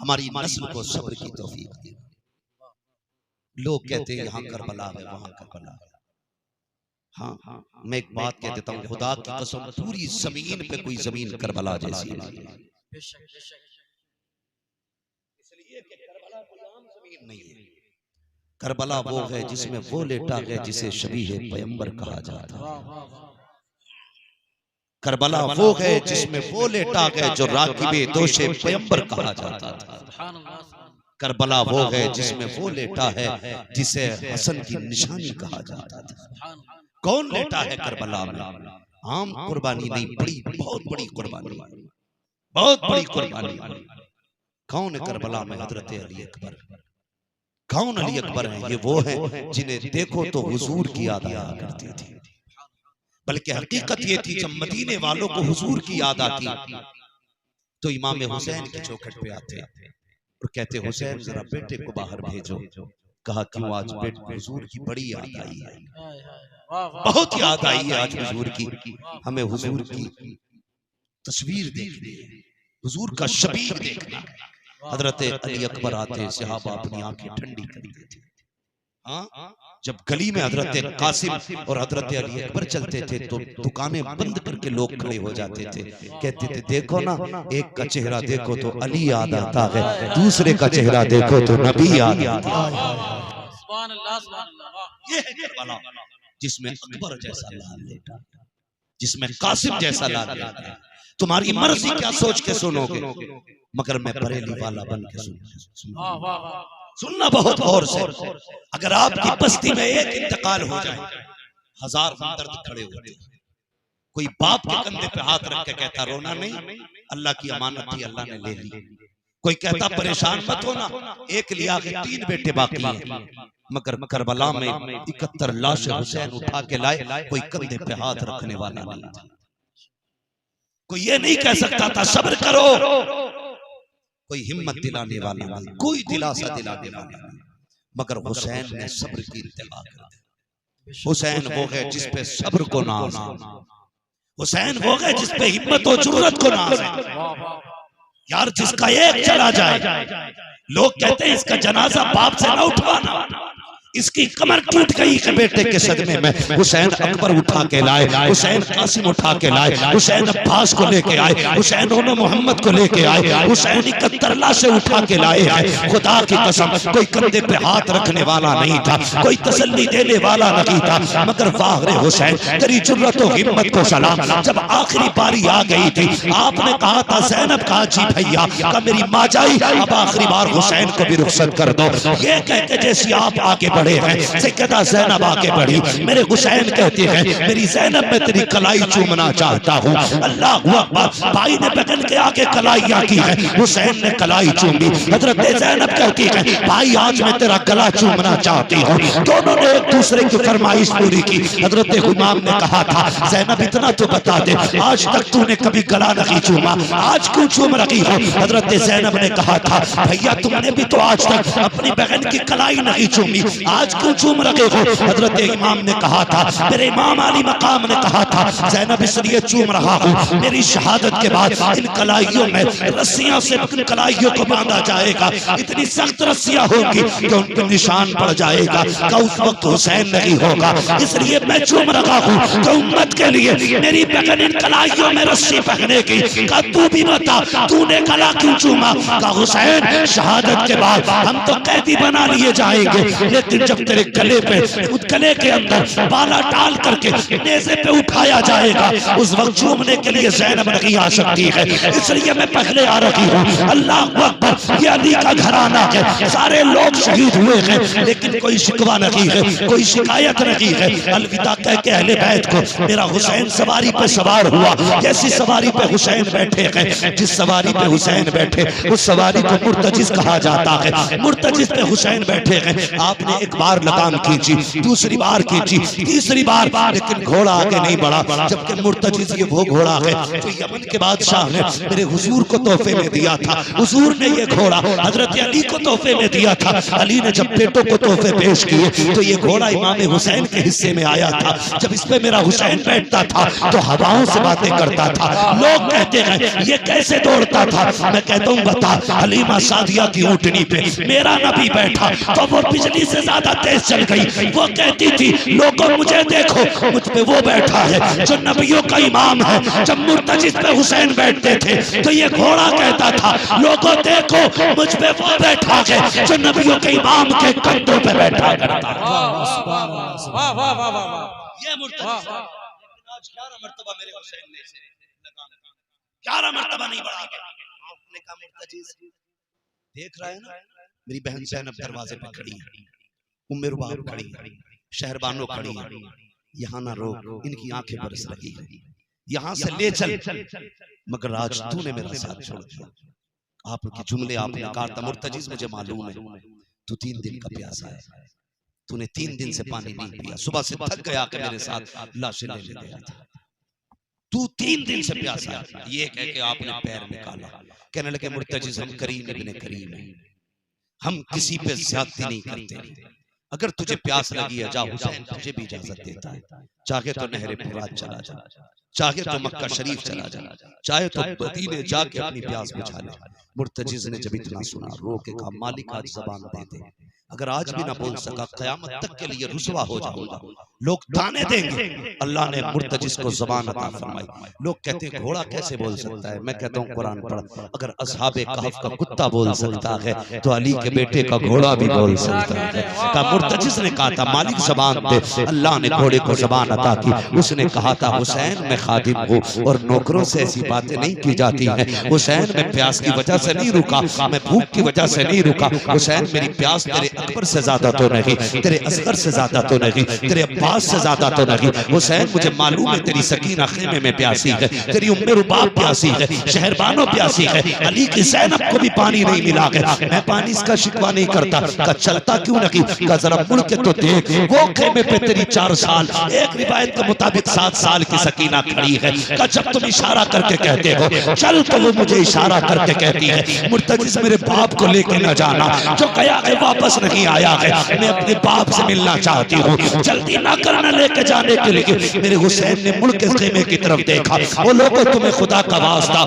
हमारी नस्ल को सब्र की तौफीक देगा। लोग कहते हैं यहाँ करबला है वहां करबला है। हाँ, मैं एक बात कह देता हूँ, खुदा की कसम पूरी जमीन पे कोई जमीन करबला जैसी नहीं है। इसलिए कि करबला कोई आम जमीन नहीं है। करबला वो है जिसमें वो लेटा गया जिसे शबीह पैगंबर कहा जाता। करबला वो है जिसमें वो लेटा गया जो राकिबे दोषे पैगंबर कहा जाता था। करबला वो है जिसमें वो लेटा है जिसे हसन की निशानी कहा जाता था। कौन लेटा है करबला में? आम कुर्बानी नहीं, बड़ी बहुत बड़ी कुर्बानी, बहुत बड़ी कुर्बानी। कौन है करबला में? हजरत अली अकबर। कौन अली अकबर है? ये वो है जिन्हें देखो तो हुजूर की याद आया करती थी। बल्कि हकीकत ये थी जब मदीने वालों को हुजूर की याद आती तो इमाम हुसैन की चौखट पे आते और कहते हुसैन जरा बेटे को बाहर भेजो। कहा क्यों? आज बेटे हुजूर की बड़ी याद आई है, बहुत याद आई है आज हुजूर की। हमें हुजूर की तस्वीर देखनी है, हुजूर का शबीह देखना। हजरत अली अकबर आते, सहाबा अपनी आंखें ठंडी कर देते। हाँ, जब गली में हजरत कासिम और हजरत अली अकबर चलते थे तो दुकानें बंद करके लोग खड़े हो जाते थे। कहते थे देखो ना, एक का चेहरा देखो तो अली याद आता है, दूसरे का चेहरा देखो तो नबी याद आता है। ये है करबला जिसमें अकबर जैसा लाल लेटा, जिसमें कासिम जैसा लाल लेटा। तुम्हारी मर्जी क्या सोच के सुनोगे, मगर मैं बरेली वाला बन के सुनना बहुत गौर से। अगर आपकी बस्ती में एक इंतकाल हो जाए, 1000 हमदर्द खड़े होते हैं। कोई बाप के कंधे पे हाथ रख के कहता रोना नहीं, अल्लाह की अमानत थी, अल्लाह ने ले ली। कोई कहता परेशान मत होना, एक लिया के 3 बेटे बाकी हैं। मगर करबला में 71 लाश हुसैन उठा के लाए, कोई कंधे पे हाथ रखने वाला नहीं था। कोई ये नहीं कह सकता था सब्र करो, कोई हिम्मत दिलाने वाला नहीं, कोई दिलासा दिलाने वाला नहीं। मगर हुसैन ने सब्र की इत्तिबा कर दी। हुसैन वो है जिस पे सब्र को नाज है, हुसैन वो है जिस पे हिम्मत और जुर्रत को नाज है। यार जिसका एक चला जाए, लोग कहते हैं इसका जनाजा बाप से ना उठवाना, इसकी कमर टूट गई है बेटे के सदमे में। हुसैन अकबर उठा के लाए, हुसैन कासिम उठा के लाए, हुसैन अब्बास को लेके आए, हुसैन दोनों मोहम्मद को लेके आए, हुसैन 71 लाशें उठा के लाए हैं। खुदा की कसम कोई कंधे पे हाथ रखने वाला नहीं था, कोई तसल्ली देने वाला नहीं था। मगर वाह रे हुसैन, तेरी जुर्रत और हिम्मत को सलाम। जब आखिरी बारी आ गई थी, आपने कहा था ज़ैनब का जी भैया का मेरी माँ जाई, अब आखिरी बार हुसैन को भी रुखसत कर दो। ये कह के जैसे आप आगे बढ़े हैं, सैयदा ज़ैनब आगे बढ़ी। मेरे हुसैन कहते हैं मेरी ज़ैनब मैं तेरी कलाई चूमना चाहता हूँ। अल्लाह अकबर। भाई ने बदन के आगे कलाइयाँ की है, हुसैन ने कलाई चूमी। हजरत ज़ैनब कहती है भाई आज मैं तेरा गला चूमना चाहती हूँ। दोनों ने एक दूसरे की फरमाइश पूरी की। हजरत हुमाम ने कहा था ज़ैनब इतना तो बता दे, आज तक तूने कभी गला नहीं चूमा, आज क्यों चूम रही हो? हजरत ज़ैनब ने कहा था भैया तुमने भी तो आज तक अपनी बहन की कलाई नहीं चूमी, आज क्यों चूम रहे हो? हजरत इमाम ने कहा था, मेरे इमाम अली मकाम ने कहा था ज़ैनब इसलिए चूम रहा हूँ, मेरी शहादत के बाद इन कलाइयों में रस्सियां से इन कलाइयों को बांधा जाएगा, इतनी सख्त रस्सियां होंगी कि उन पर निशान पड़ जाएगा का उस वक्त हुसैन नहीं होगा। इसलिए मैं चूम रहा हूँ तो उम्मत के लिए मेरी बहन इन कलाइयों में रस्सी पहनेगी। का तू भी बता तूने गला क्यों चूमा? का हुसैन शहादत के बाद हम तो कैदी बना लिए जाएंगे, लेकिन जब तेरे गले पे उस गले के अंदर बाला डाल करके नेज़े पे उठाया जाएगा, उस वक्त चूमने के लिए ज़ैनब नहीं आ सकती है, इसलिए मैं पहले आ रही हूँ। अल्लाह अकबर। ये अली का घराना है, सारे लोग शहीद हुए हैं, लेकिन कोई शिकवा नहीं है, कोई शिकायत नहीं है। अलविदा कह के अहले बैत को मेरा हुसैन सवारी पे सवार हुआ। जैसी सवारी पे हुसैन बैठे हैं, जिस सवारी पे हुसैन बैठे उस सवारी को मुर्तजिज कहा जाता है। मुर्तजिज पे हुसैन बैठे हैं। आपने एक एक बार लगाम खींची, दूसरी बार खींची, तीसरी बार, लेकिन घोड़ा आगे नहीं बढ़ा। जबकि मुर्तजिज़ ये वो घोड़ा है जो यमन के बादशाह ने मेरे हुजूर को तोहफे में दिया था। हुजूर ने ये घोड़ा हजरत अली को तोहफे में दिया था। अली ने जब बेटों को तोहफे पेश किए तो ये घोड़ा इमाम हुसैन के हिस्से में आया था। जब इस पे मेरा हुसैन बैठता था तो हवाओं से बातें करता था। लोग कहते हैं ये कैसे दौड़ता था? मैं कहता हूँ बता, हलीमा सादिया की ऊँटनी पे मेरा नबी बैठा तो वो बिजली से ज्यादा तेज चल गई। वो कहती थी लोगों मुझे देखो, मुझ पे वो बैठा है जो नबियों का इमाम है। जब मुर्तजिज़ पे हुसैन बैठते थे तो ये घोड़ा कहता था लोगों देखो, मुझ पे वो बैठा है जो नबियों के इमाम के कंधों पे बैठा करता है। वाह वाह वाह वाह वाह, ये मुर्तजिज़ आज 11 मर्तबा मेरे हुसैन ने से 11 मर्तबा नहीं बढ़ा के आपने कहा मुर्तजिज़ देख रहा है ना, मेरी बहन ज़ैनब दरवाजे पे खड़ी है, उम्मे रुबाब खड़ी है, शहरबानो खड़ी है, यहाँ ना रोक, इनकी आंखें बरस रही है, यहाँ से ले चल, मगर आज तूने मेरा साथ छोड़ दिया। आपके जुमले आपने कहा था मुर्तजिज़ मुझे मालूम है तू 3 दिन का प्यासा है, तूने 3 दिन से पानी नहीं पिया, सुबह से थक गया कि मेरे साथ लाशें लेने गया था, तू 3 दिन से प्यासा है। ये कह के आपने पैर निकाला, कहने लगे मुर्तजिज़ हम करीम इब्ने करीम हैं, हम किसी पे ज्यादती नहीं करते। अगर तुझे प्यास लगी है जा, हुसैन तुझे भी इजाजत देता है, चाहे तो नहरे फुरात चला जा, चाहे तो मक्का शरीफ चला जा, चाहे तो मदीने जाके अपनी प्यास बुझा ले। मुर्तजिज़ ने जब इतना सुना रो के कहा मालिक आज ज़बान दे दे, अगर आज भी ना बोल सका क़यामत तक के लिए रुसवा हो जाऊंगा, लोग ताने देंगे। अल्लाह ने मुर्तजिज़ को ज़बान अता फरमाई। लोग कहते हैं घोड़ा कैसे बोल सकता है? मैं कहता हूँ कुरान पढ़, अगर असहाबे कहफ का कुत्ता बोल सकता है तो अली के बेटे का घोड़ा भी बोल सकता है। का मुर्तजिज़ ने कहा था मालिक ज़बान दे, अल्लाह ने घोड़े को ज़बान अता की। उसने कहा था हुसैन मैं खादिम हूँ और नौकरों से ऐसी बातें नहीं की जाती हैं। हुसैन मैं प्यास की वजह से नहीं रुका, मैं भूख की वजह से नहीं रुका। हुसैन मेरी प्यास तेरे अकबर से ज्यादा तो नहीं, तेरे असगर से ज्यादा तो नहीं, तेरे अब्बास से ज्यादा तो नहीं। हुसैन मुझे मालूम है तेरी सकीना खेमे में प्यासी है, तेरी उम्मे रुबाब प्यासी है, शहरबानो प्यासी है, अली की ज़ैनब को भी पानी नहीं मिला है। मैं पानी इसका शिकवा नहीं करता, का चलता क्यों नहीं, का जरा मुड़ के तो देख, वो खेमे पे तेरी 4 साल, एक रिवायत के मुताबिक 7 साल की सकीना खड़ी है। का जब तुम इशारा करके कहते हो चल तो वो मुझे इशारा करके कहती है मुर्तजिज़ मेरे बाप को लेके न जाना, जो गया है वापस नहीं आया है, मैं अपने बाप से मिलना चाहती हूँ, जल्दी ना करना लेके जाने के लिए। मेरे हुसैन ने मुड़ के खेमे की तरफ देखा, वो लोगों तुम्हें खुदा का वास्ता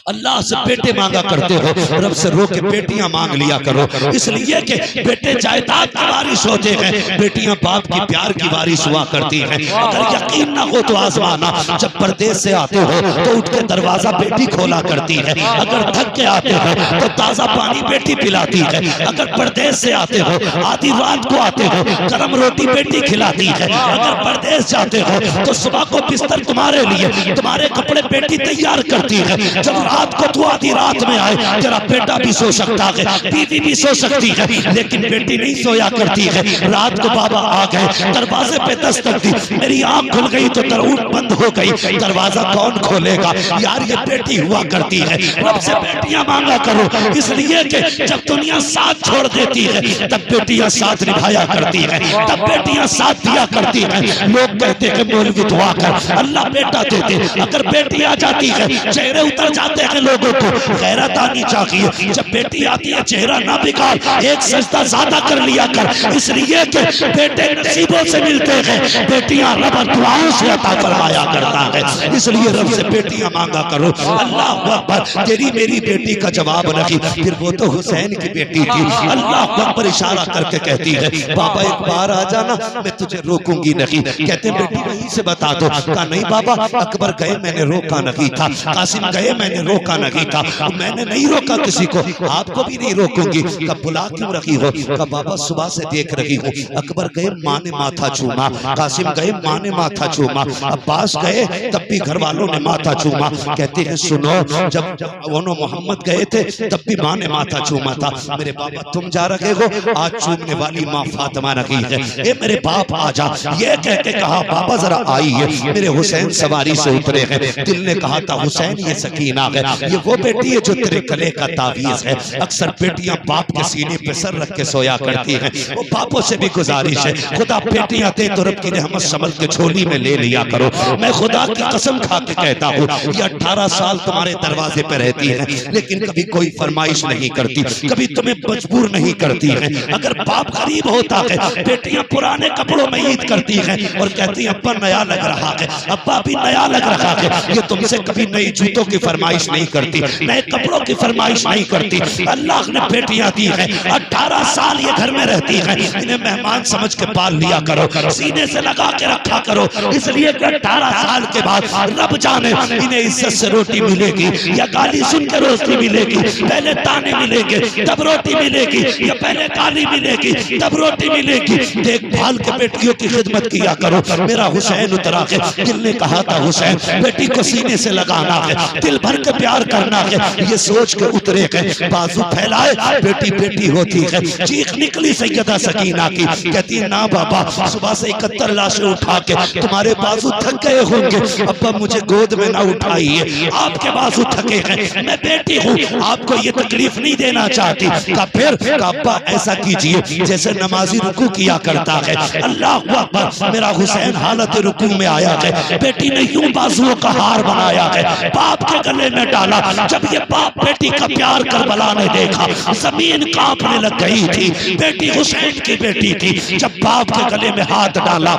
अल्लाह से बेटे मांगा करते हो, रब से रो के बेटियां मांग लिया करो, इसलिए कि बेटे जायदाद की वारिस होते हैं, बेटियां बाप की प्यार की वारिस हुआ करती हैं। अगर यकीन ना हो तो आजमाना, जब परदेश से आते हो तो उठ के दरवाजा बेटी खोला करती है, अगर थक के आते हो तो ताजा पानी बेटी पिलाती है, अगर परदेश से आते हो आधी रात को आते हो गरम रोटी बेटी खिलाती है, अगर परदेश जाते हो तो सुबह को बिस्तर तुम्हारे लिए, तुम्हारे कपड़े बेटी तैयार करती है। जब रात को तू आधी रात में आए तेरा बेटा भी सो सकता है, बीवी भी सो सकती है, लेकिन बेटी नहीं सोया करती है। रात को बाबा आ गए, दरवाजे पे दस्तक दी, मेरी आंख खुल गई तो दरऊट बंद हो गई, दरवाजा कौन खोलेगा? यार ये बेटी हुआ करती है। रब से बेटियां मांगा करो, इसलिए कि जब दुनिया साथ छोड़ देती है तब बेटियां साथ निभाया करती है, तब बेटियां साथ दिया करती है। लोग कहते हैं मौलवी दुआ कर अल्लाह बेटा देते, अगर बेटी आ जाती है चेहरे उतर जाते हैं लोगों को। गैरत आनी चाहिए, जब बेटी आती है चेहरा ना बिगाड़, एक सजदा ज्यादा कर लिया कर, इसलिए कि बेटे नसीबों से मिलते हैं, बेटियां रब दुआओं से अता फरमाया करता है। इसलिए रब से बेटियां मांगा करो। अल्लाह अकबर, तेरी मेरी बेटी का जवाब नहीं, फिर वो तो हुसैन की बेटी थी। अल्लाह अकबर इशारा करके कहती है बाबा एक बार आ जाना, मैं तुझे रोकूंगी नहीं। कहते बेटी वहीं से बता दो। कहा नहीं बाबा, अकबर गए मैंने रोका नहीं था, कासिम गए मैंने रोका नहीं था, मैंने नहीं रोका किसी को, आपको भी नहीं रोकूंगी। कब बुला क्यों रही हो? कहा बाबा सुबह से देख रही हूँ, अकबर गए माँ ने माथा चूमा, कासिम गए माँ ने माथा चूमा, अब्बास गए तब भी घर वालों ने माथा चूमा। कहते हैं सुनो, जब दोनों मोहम्मद गए थे तब भी माँ ने माथा चूमा था। मेरे बाबा तुम जा रहे हो, आज चूमने वाली माँ फातिमा नहीं है। ए मेरे बाप आजा। ये कह के कहा बाबा जरा आइए, मेरे हुसैन सवारी से उतरे हैं। दिल ने कहा था हुसैन ये सकीना है, ये वो बेटी है जो तेरे गले का तावीज है। अक्सर बेटियां बाप के सीने पे सर रख के सोया करती हैं। वो बापों से भी गुजारिश है, खुदा बेटियां दे तो रब की रहमत समझ के झोली में ले लिया करो। मैं खुदा की कसम खा के कहता हूँ, ये 18 साल तुम्हारे दरवाजे पे रहती है, लेकिन कभी कोई फरमाइश नहीं करती, कभी तुम्हें मजबूर नहीं करती है। अगर बाप गरीब होता है, बेटियां पुराने कपड़ों में ईद करती हैं और कहती हैं अब्बा नया लग रहा है, अब्बा भी नया लग रहा है। ये तुमसे कभी नई जूतों की फरमाइश नहीं करती, नए कपड़ों की फरमाइश नहीं करती। अल्लाह ने बेटियां दी हैं, 18 साल ये घर में रहती हैं, इन्हें मेहमान समझ के पाल लिया करो, सीने से लगा के रखा करो, इसलिए कि 18 साल के बाद रब जाने इन्हें इज्जत से रोटी मिलेगी या गाली सुन के रोटी मिलेगी। पहले ताने मिलेंगे तब रोटी मिलेगी, या पहले गाली मिलेगी तब रोटी मिलेगी। देखभाल के बेटियों की खिदमत किया करो। मेरा हुसैन उतरा है, दिल ने कहा था हुसैन बेटी को सीने से लगाना है, दिल भर के प्यार करना है। ये सोच के उतरे गए, बाजू फैलाए, बेटी बेटी होती है। चीख निकली सैयदा सकीना की, कहती ना बाबा सुबह से 71 लाशें उठा के तुम्हारे बाजू थक गए होंगे, अब्बा मुझे गोद में ना उठाइए, आपके बाजू थके हैं, मैं बेटी हूँ, आपको ये तकलीफ नहीं देना चाहती। का फिर अब्बा ऐसा कीजिए जैसे नमाजी रुकू किया करता है। अल्लाह अकबर। मेरा हुसैन हालत रुकू में आया है, बेटी ने यूं बाजुओं का हार बनाया है, बाप के गले में डाला। जब ये बाप बेटी का प्यार करबला ने देखा, जमीन कांपने लग गई थी। बेटी हुसैन की बेटी थी। जब बाप के गले में हाथ डाला,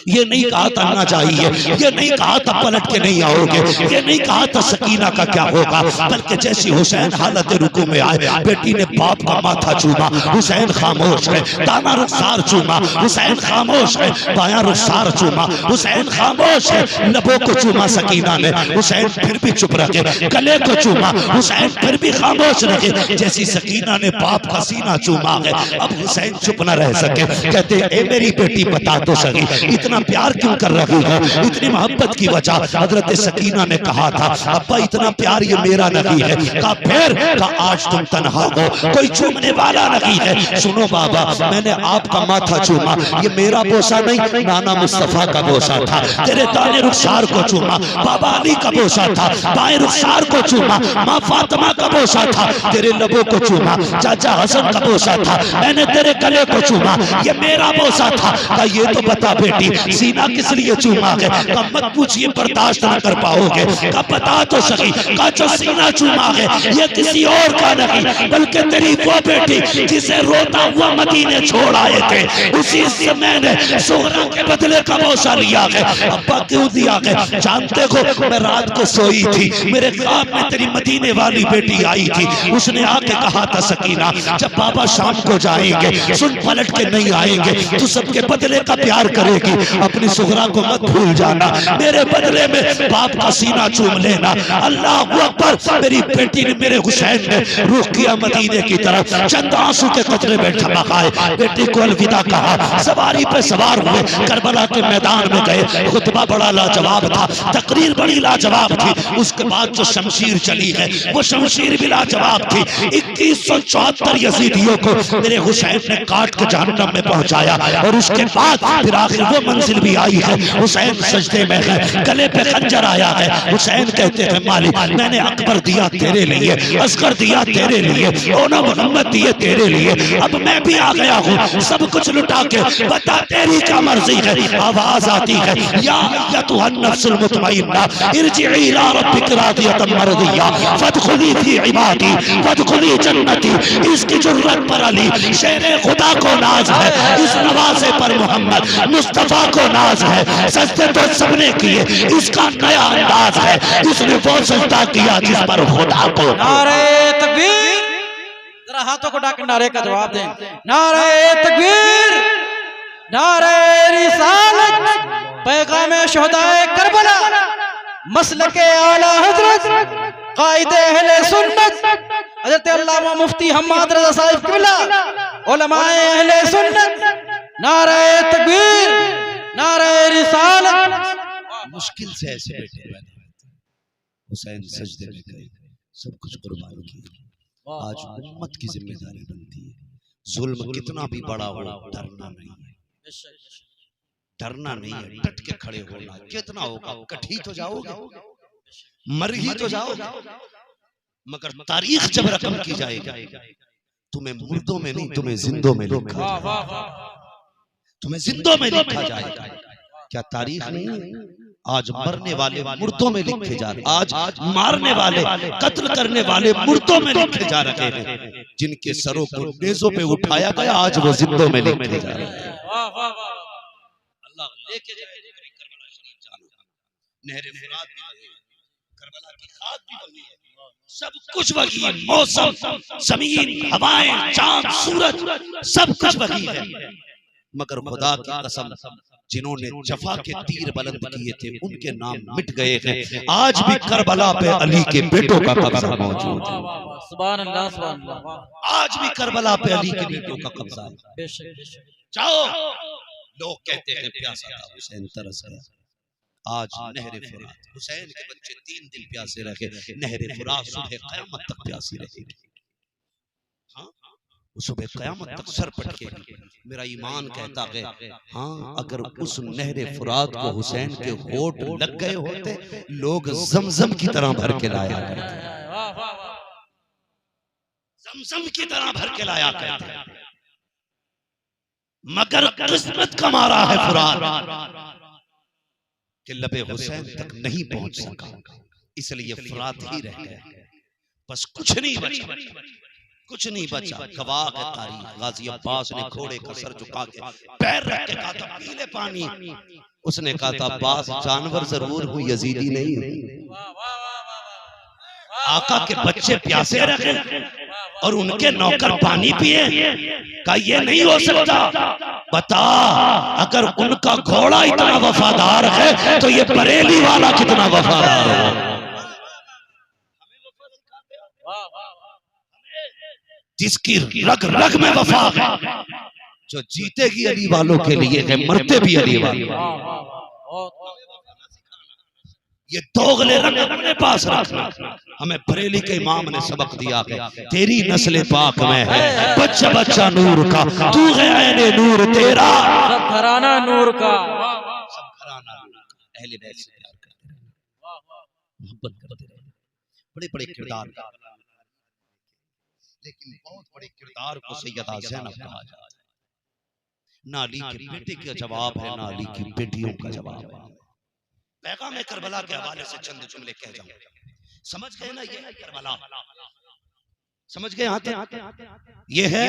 ये नहीं कहा था ना चाहिए, ये नहीं कहा था पलट के नहीं आओगे, ये नहीं कहा था सकीना का क्या होगा, बल्कि जैसी हुसैन हालत रुकू में आए, बेटी ने बाप का माथा चूमा, हुसैन खामोश है, दाना रुखसार चूमा, हुसैन खामोश है, बायां रुखसार चूमा, हुसैन खामोश है, लबों को चूमा सकीना ने, हुसैन फिर भी चुप रखे, गले को चूमा, हुसैन फिर भी खामोश रखे। जैसी सकीना ने बाप का सीना चूमा है, अब हुसैन चुप न रह सके। कहते ए मेरी बेटी बता तो सही, इतना प्यार क्यों कर रही है, इतनी मोहब्बत की वजह। हजरत सकीना ने कहा था अब्बा इतना प्यार ये मेरा नहीं है। कहा फिर? कहा आज तुम तन्हा हो, कोई चूमने वाला नहीं है। सुनो बाबा, मैंने आपका माथा चूमा, ये मेरा बोसा नहीं, नाना मुस्तफा का बोसा था। तेरे दाने रुखसार को चूमा, बाबा अली का बोसा था। बाएं रुखसार को चूमा, माँ फातिमा का बोसा था। तेरे लबों को चूमा, चाचा हसन का बोसा था। मैंने तेरे गले को चूमा, ये मेरा बोसा था। कहा ये तो बता बेटी सीना किस लिए चूमा है? कहा मत पूछिए, बर्दाश्त न कर पाओगे। कहा बता तो सही। कहा जो सीना चूमा है ये किसी और का नहीं, बल्कि तेरी वो बेटी जिसे रोता हुआ मदीने छोड़ आए थे, उसी से मैंने सोहरा के बदले का बोसा लिया है। अब्बा क्यों दिया है? जानते हो मैं रात को सोई थी, मेरे ख्वाब में तेरी मदीने वाली बेटी आई थी। उसने आके कहा था सकीना जब बाबा शाम को जाएंगे सुन पलट के नहीं आएंगे, तू सबके बदले का प्यार करेगी, अपनी सुहरा को मत भूल जाना, मेरे बदले में बाप का सीना चूम लेना। अल्लाह अकबर। मेरी बेटी ने, मेरे हुसैन ने रुख किया मदीने की तरफ, चंद आंसू के कतरे में ठमकाए, बेटी को अलविदा कहा, सवारी पे सवार हुए, करबला के मैदान में गए। खुतबा बड़ा लाजवाब था, तकरीर बड़ी लाजवाब थी। उसके बाद जो शमशीर चली है वो शमशीर भी लाजवाब थी। 2174 यजीदियों को मेरे हुसैन ने काट के जहन्नम में पहुंचाया, और उसके बाद फिर आखिर वो मंजिल भी आई है। हुसैन सजदे में है, गले पे खंजर आया है। हुसैन कहते हैं मालिक मैंने अकबर दिया तेरे लिए, असगर दिया तेरे लिए, ओना मोहम्मद दिए तेरे लिए, अब मैं भी आ गया हूँ सब कुछ लुटा के, बता तेरी क्या मर्जी है। आवाज आती है या अय्युहन नफ्सुल मुतमइन्ना इरजिई इला रब्बिक रादियतन मर्दिया फदखुली फी इबादी फदखुली जन्नती। इसकी जुर्रत पर अली शेरे खुदा को नाज है, इस नवासे पर मोहम्मद मुस्तफा को नाज है। सजदे तो सबने किए, इसका नया अंदाज है, इसने वो सजदा किया जिस पर खुदा को। नारे तकबीर, जरा हाथों को डाक नारे का जवाब दें। नारे तकबीर, नारे रिसालत, पैगाम शोहदाए करबला, मसलके आला हजरत, कायदे अहले सुन्नत हजरत अल्लामा मुफ्ती हम्माद रज़ा साहिब किबला, उलमाए अहले सुन्नत। नारे तकबीर, नारे रिसालत। मुश्किल से ऐसे बेटे पैदा होते हैं। हुसैन सजदे में गए, सब कुछ कुर्बान किया। आज उम्मत की जिम्मेदारी बनती है, जुल्म कितना भी बड़ा हो डरना नहीं है। डरना नहीं है, डट के खड़े होना। कितना होगा, कठी तो जाओगे, मर ही तो जाओगे, मगर तारीख जब रकम की जाएगी तुम्हें मुर्दों में नहीं, तुम्हें जिंदों में लिखा जाएगा, तुम्हें जिंदों में लिखा जाएगा। क्या तारीख नहीं है? आज मरने वाले मुर्दों में लिखे जा रहे, आज मारने वाले, कत्ल करने वाले मुर्दों में लिखे जा रहे हैं। जिनके सरों को नेज़ों पे उठाया गया आज वो जिंदों में लिखे जा रहे हैं। अल्लाह लेके जाए करबला शरीफ जानो, नहर फुरात भी वही है, करबला की खाक भी वही है, सब कुछ वही है, मौसम, जमीन, हवाएं, चांद, सूरज, सब कुछ वही है। मगर खुदा की कसम, जिन्होंने जफा के तीर बुलंद किए थे उनके नाम मिट गए हैं। आज भी करबला पे अली के बेटों का कब्जा मौजूद है। सुभान अल्लाह, सुभान अल्लाह। आज भी करबला पे अली के बेटों का कब्जा है। बेशक बेशक। जाओ, लोग कहते हैं प्यासा था हुसैन, तरस गया। आज नहर फुरात, हुसैन के बच्चे 3 दिन प्यासे रहे, नहर फुरात सुबह क़यामत तक प्यासी रहेगी। हाँ, सुबह क़यामत तक सर पटकेगी। मेरा ईमान कहता है, हाँ, अगर उस नहर फुरात को हुसैन के होठ लग गए होते, लोग जमजम की तरह भर के लाया करते, जमजम की तरह भर के लाया करते। मगर किस्मत का मारा है फुरात कि लबे हुसैन तक नहीं पहुंच सका, इसलिए फुरात ही रह गया। बस कुछ नहीं बचा, कुछ नहीं बचा। गवाह है तारीख, गाजी अब्बास ने घोड़े का सर झुका के पैर रख के कहा था पी ले पानी। उसने कहा था अब्बास जानवर जरूर हूं, यजीदी नहीं हूं। आका के बच्चे प्यासे रखे और उनके नौकर पानी पिए, का ये नहीं हो सकता। बता, अगर उनका घोड़ा इतना वफादार है तो ये बरेली वाला कितना वफादार हो। जिसकी रग रग में वफा है, जो जीतेगी अली वालों के लिए है, मरते भी अली वालों। ये दोगले रंग अपने पास रखना। हमें बरेली के इमाम ने सबक दिया है, तेरी नस्ल पाक में है बच्चा बच्चा नूर का, तू है ऐने नूर तेरा, सब घराना नूर का, सब घराना नूर का। अहले बैत से प्यार करते रहे, मोहब्बत करते रहे। बड़े बड़े किरदार, लेकिन बहुत बड़े किरदार को सैयदा ज़ैनब कहा जाता है। ना अली के बेटे का जवाब है, ना अली की बेटियों का जवाब है। पैगाम करबला के हवाले से चंद जुमले कह जाऊं, समझ गए ना? ये है करबला, समझ गए? ये है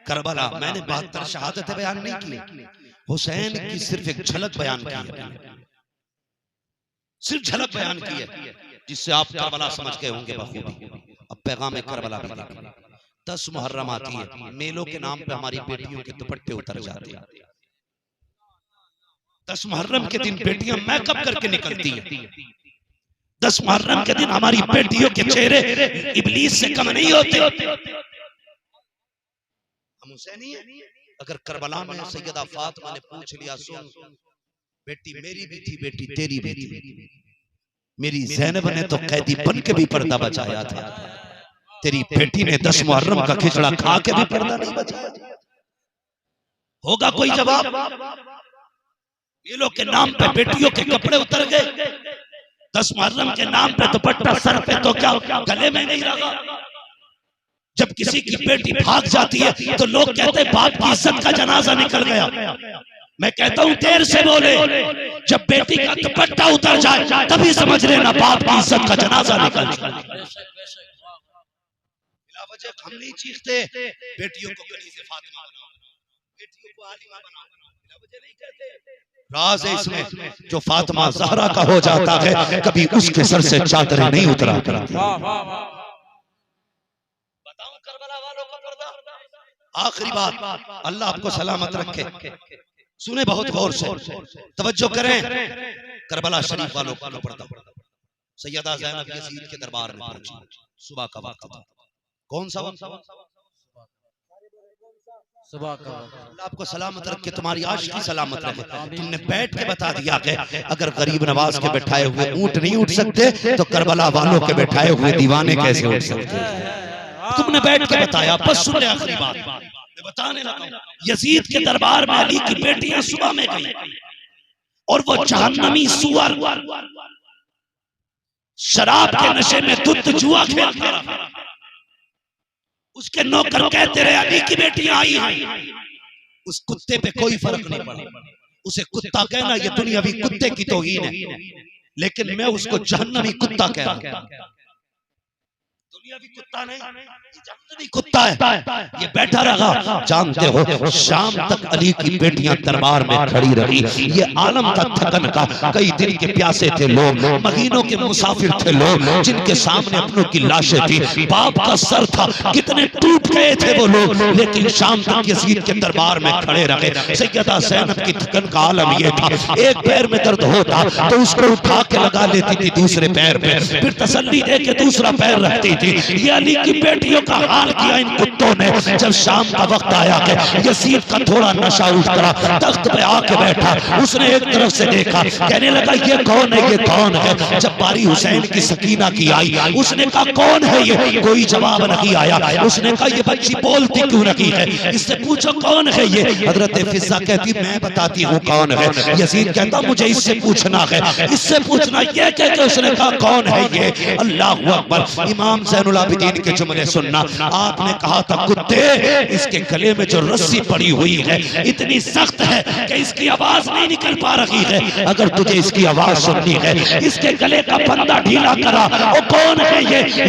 करबला। मैंने 72 शहादतें बयान नहीं की, हुसैन की सिर्फ एक झलक बयान की है, सिर्फ झलक बयान की है, जिससे आप करबला समझ गए होंगे बखूबी। अब पैगाम करबला भी देखिए। 10 मुहर्रम आती है, मेलों के नाम पे हमारी बेटियों के दुपट्टे उतर जाते हैं। 10 मुहर्रम के दिन बेटियां मेकअप करके निकलती हैं। 10 मुहर्रम के दिन हमारी बेटियों के चेहरे इब्लीस से कम नहीं होते। हम हुसैनी हैं। अगर करबला में सैयदा फातिमा ने पूछ लिया, सुन बेटी मेरी भी थी, बेटी तेरी भी थी, मेरी ज़ैनब ने तो कैदी बन के भी पर्दा बचाया था, तेरी बेटी ने 10 मुहर्रम का खिचड़ा खा के भी पर्दा नहीं बचाया। होगा कोई जवाब? ये लोग के नाम पे बेटियों के कपड़े उतर गए, 10 मुहर्रम के नाम पे दुपट्टा सर पे तो क्या गले में नहीं लगा। जब किसी की बेटी भाग जाती है तो लोग कहते हैं बाप की इज्जत का जनाजा निकल गया। मैं कहता हूं देर से बोले, जब बेटी का दुपट्टा उतर जाए तभी समझ लेना बाप की इज्जत का जनाजा निकल जाए। हम नहीं चीखते बेटियों को कनीज़े फातिमा बनाओ, बेटियों को आलिमा बनाओ, नहीं कहते। राज है इसमें, जो फातिमा ज़हरा का हो जाता है कभी उसके सर से चादरें नहीं उतरा करती। बताऊं करबला वालों का पर्दा। आखिरी बात, अल्लाह आपको सलामत रखे, सुने बहुत गौर से, तवज्जो करें। करबला शरीफ वालों का पर्दा, सैयदा ज़ैनब यज़ीद के दरबार में पहुंची, सुबह का वक्त था। कौन सा वक्त? सुबह का। अल्लाह आपको सलामत रखे, तुम्हारी आशिकी सलामत रखे। तुमने बैठ के बता दिया कि अगर गरीब नवाज के बैठाए हुए ऊंट नहीं उठ सकते तो करबला वालों के बैठाए हुए दीवाने कैसे उठ सकते? तुमने बैठ के बताया। बस सुन ले आखिरी बात, मैं बताने लगा, यजीद के दरबार में अली की बेटियां सुबह में गई और वो जहन्नमी सुअर शराब के नशे में दुध जुआ खेलता रहा। उसके नौकर कहते रहे अली की बेटियां आई हैं। उस कुत्ते पे कोई फर्क नहीं पड़ा। उसे कुत्ता कहना ये दुनियावी कुत्ते की तौहीन है, लेकिन मैं उसको जहन्नमी कुत्ता कह रहा हूं। दुनियावी कुत्ता नहीं, जहन्नमी कुत्ता है। ये बैठा रहा। जानते हो शाम तक अली की बेटियां दरबार में खड़ी रही। ये आलम था थकन का। कई दिन के प्यासे थे लोग, महीनों के मुसाफिर थे लोग, जिनके सामने अपनों की लाशें थी। बाप का सर था, कितने टूट गए थे वो लोग, लेकिन शाम तक यजीद के दरबार में खड़े रहे। सैयदा ज़ैनब की थकन का आलम ये था, एक पैर में दर्द होता तो उसको उठा के लगा लेती थी दूसरे पैर पे, फिर तसल्ली दे के दूसरा पैर रखती थी। ये अली की बेटियों का हाल किया इन कुत्तों ने। जब शाम का वक्त आया कि यजीद का थोड़ा नशा उतरा, तख्त पे आके बैठा, उसने एक तरफ से देखा, कहने लगा ये कौन है, ये कौन है। जब बारी हुसैन की सकीना की आई, उसने कहा कौन है ये, कोई जवाब नहीं आया। उसने कहा ये बच्ची बोलती क्यों नहीं है, इससे पूछो कौन है ये। हजरत फिजा कहती मैं बताती हूँ कौन है। यजीद कहता मुझे इससे पूछना है, इससे पूछना। ये कह के उसने कहा कौन है ये। अल्लाह अकबर। इमाम ज़ैनुल आबिदीन के जुमले सुनना। आपने कहा था कुत्ते, इसके गले में जो रस्सी पड़ी हुई है इतनी सख्त है कि इसकी आवाज नहीं निकल पा रही है। अगर तुझे इसकी आवाज सुननी है, इसके गले का फंदा ढीला करा। वो कौन है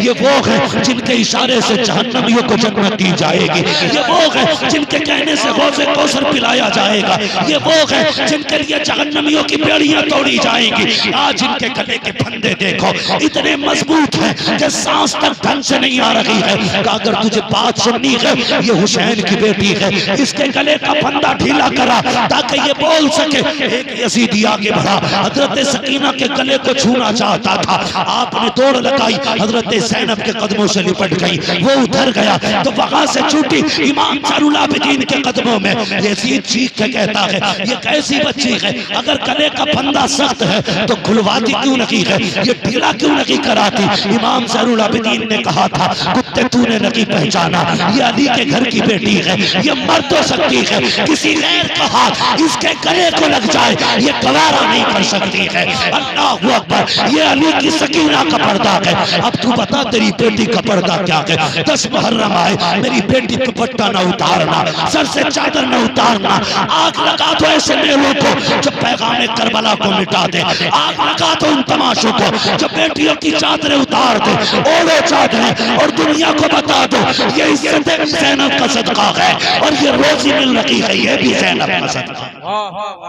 ये वो है जिनके इशारे से जहन्नमियों को जन्नत दी जाएगी। ये वो है जिनके कहने से हौज़े कौसर पिलाया जाएगा। ये वो है जिनके लिए जहन्नमियों की बेड़ियां तोड़ी जाएंगी। आज इनके गले के फंदे देखो, इतने मजबूत हैं कि सांस तक ढंग से नहीं आ रही है। अगर तुझे बात सुननी है, ये हुसैन की बेटी है, इसके गले का फंदा ढीला करा ताकि ये बोल सके। एक यजीदी आगे बढ़ा, हजरत सकीना के गले को छूना चाहता था। आपने दौड़ लगाई, हजरत ज़ैनब के कदमों से लिपट गई। वो उधर गया तो वहां से छूटी इमाम ज़ैनुल आबिदीन के कदमों में। यजीद चीख के कहता है ये कैसी बच्ची है, अगर गले का फंदा सख्त है तो खुलवाती क्यों नहीं है, ये ढीला क्यों नहीं कराती। इमाम ज़ैनुल आबिदीन ने कहा था कुत्ते तूने नहीं पहचाना, ये अली के घर की बेटी है, ये मर तो सकती है, किसी गैर का हाथ इसके गले को लग जाए ये गवारा नहीं कर सकती है। अल्लाहू अकबर। ये अली की सकीना का पर्दा है। अब तू बता तेरी बेटी का पर्दा क्या है। 10 मुहर्रम आए, मेरी बेटी को दुपट्टा न उतारना, सर से चादर न उतारना। आग लगा दो ऐसे मेलों को जो पैगाम करबला को मिटा दे। आग लगा दो उन तमाशों को जो बेटियों की चादरें उतार दे। ओढ़ो चादरें और दुनिया को बता दो ये इज्जत ज़ैनब का सदका है और ये रोजी मिल रही है, ये भी ज़ैनब का सदका है।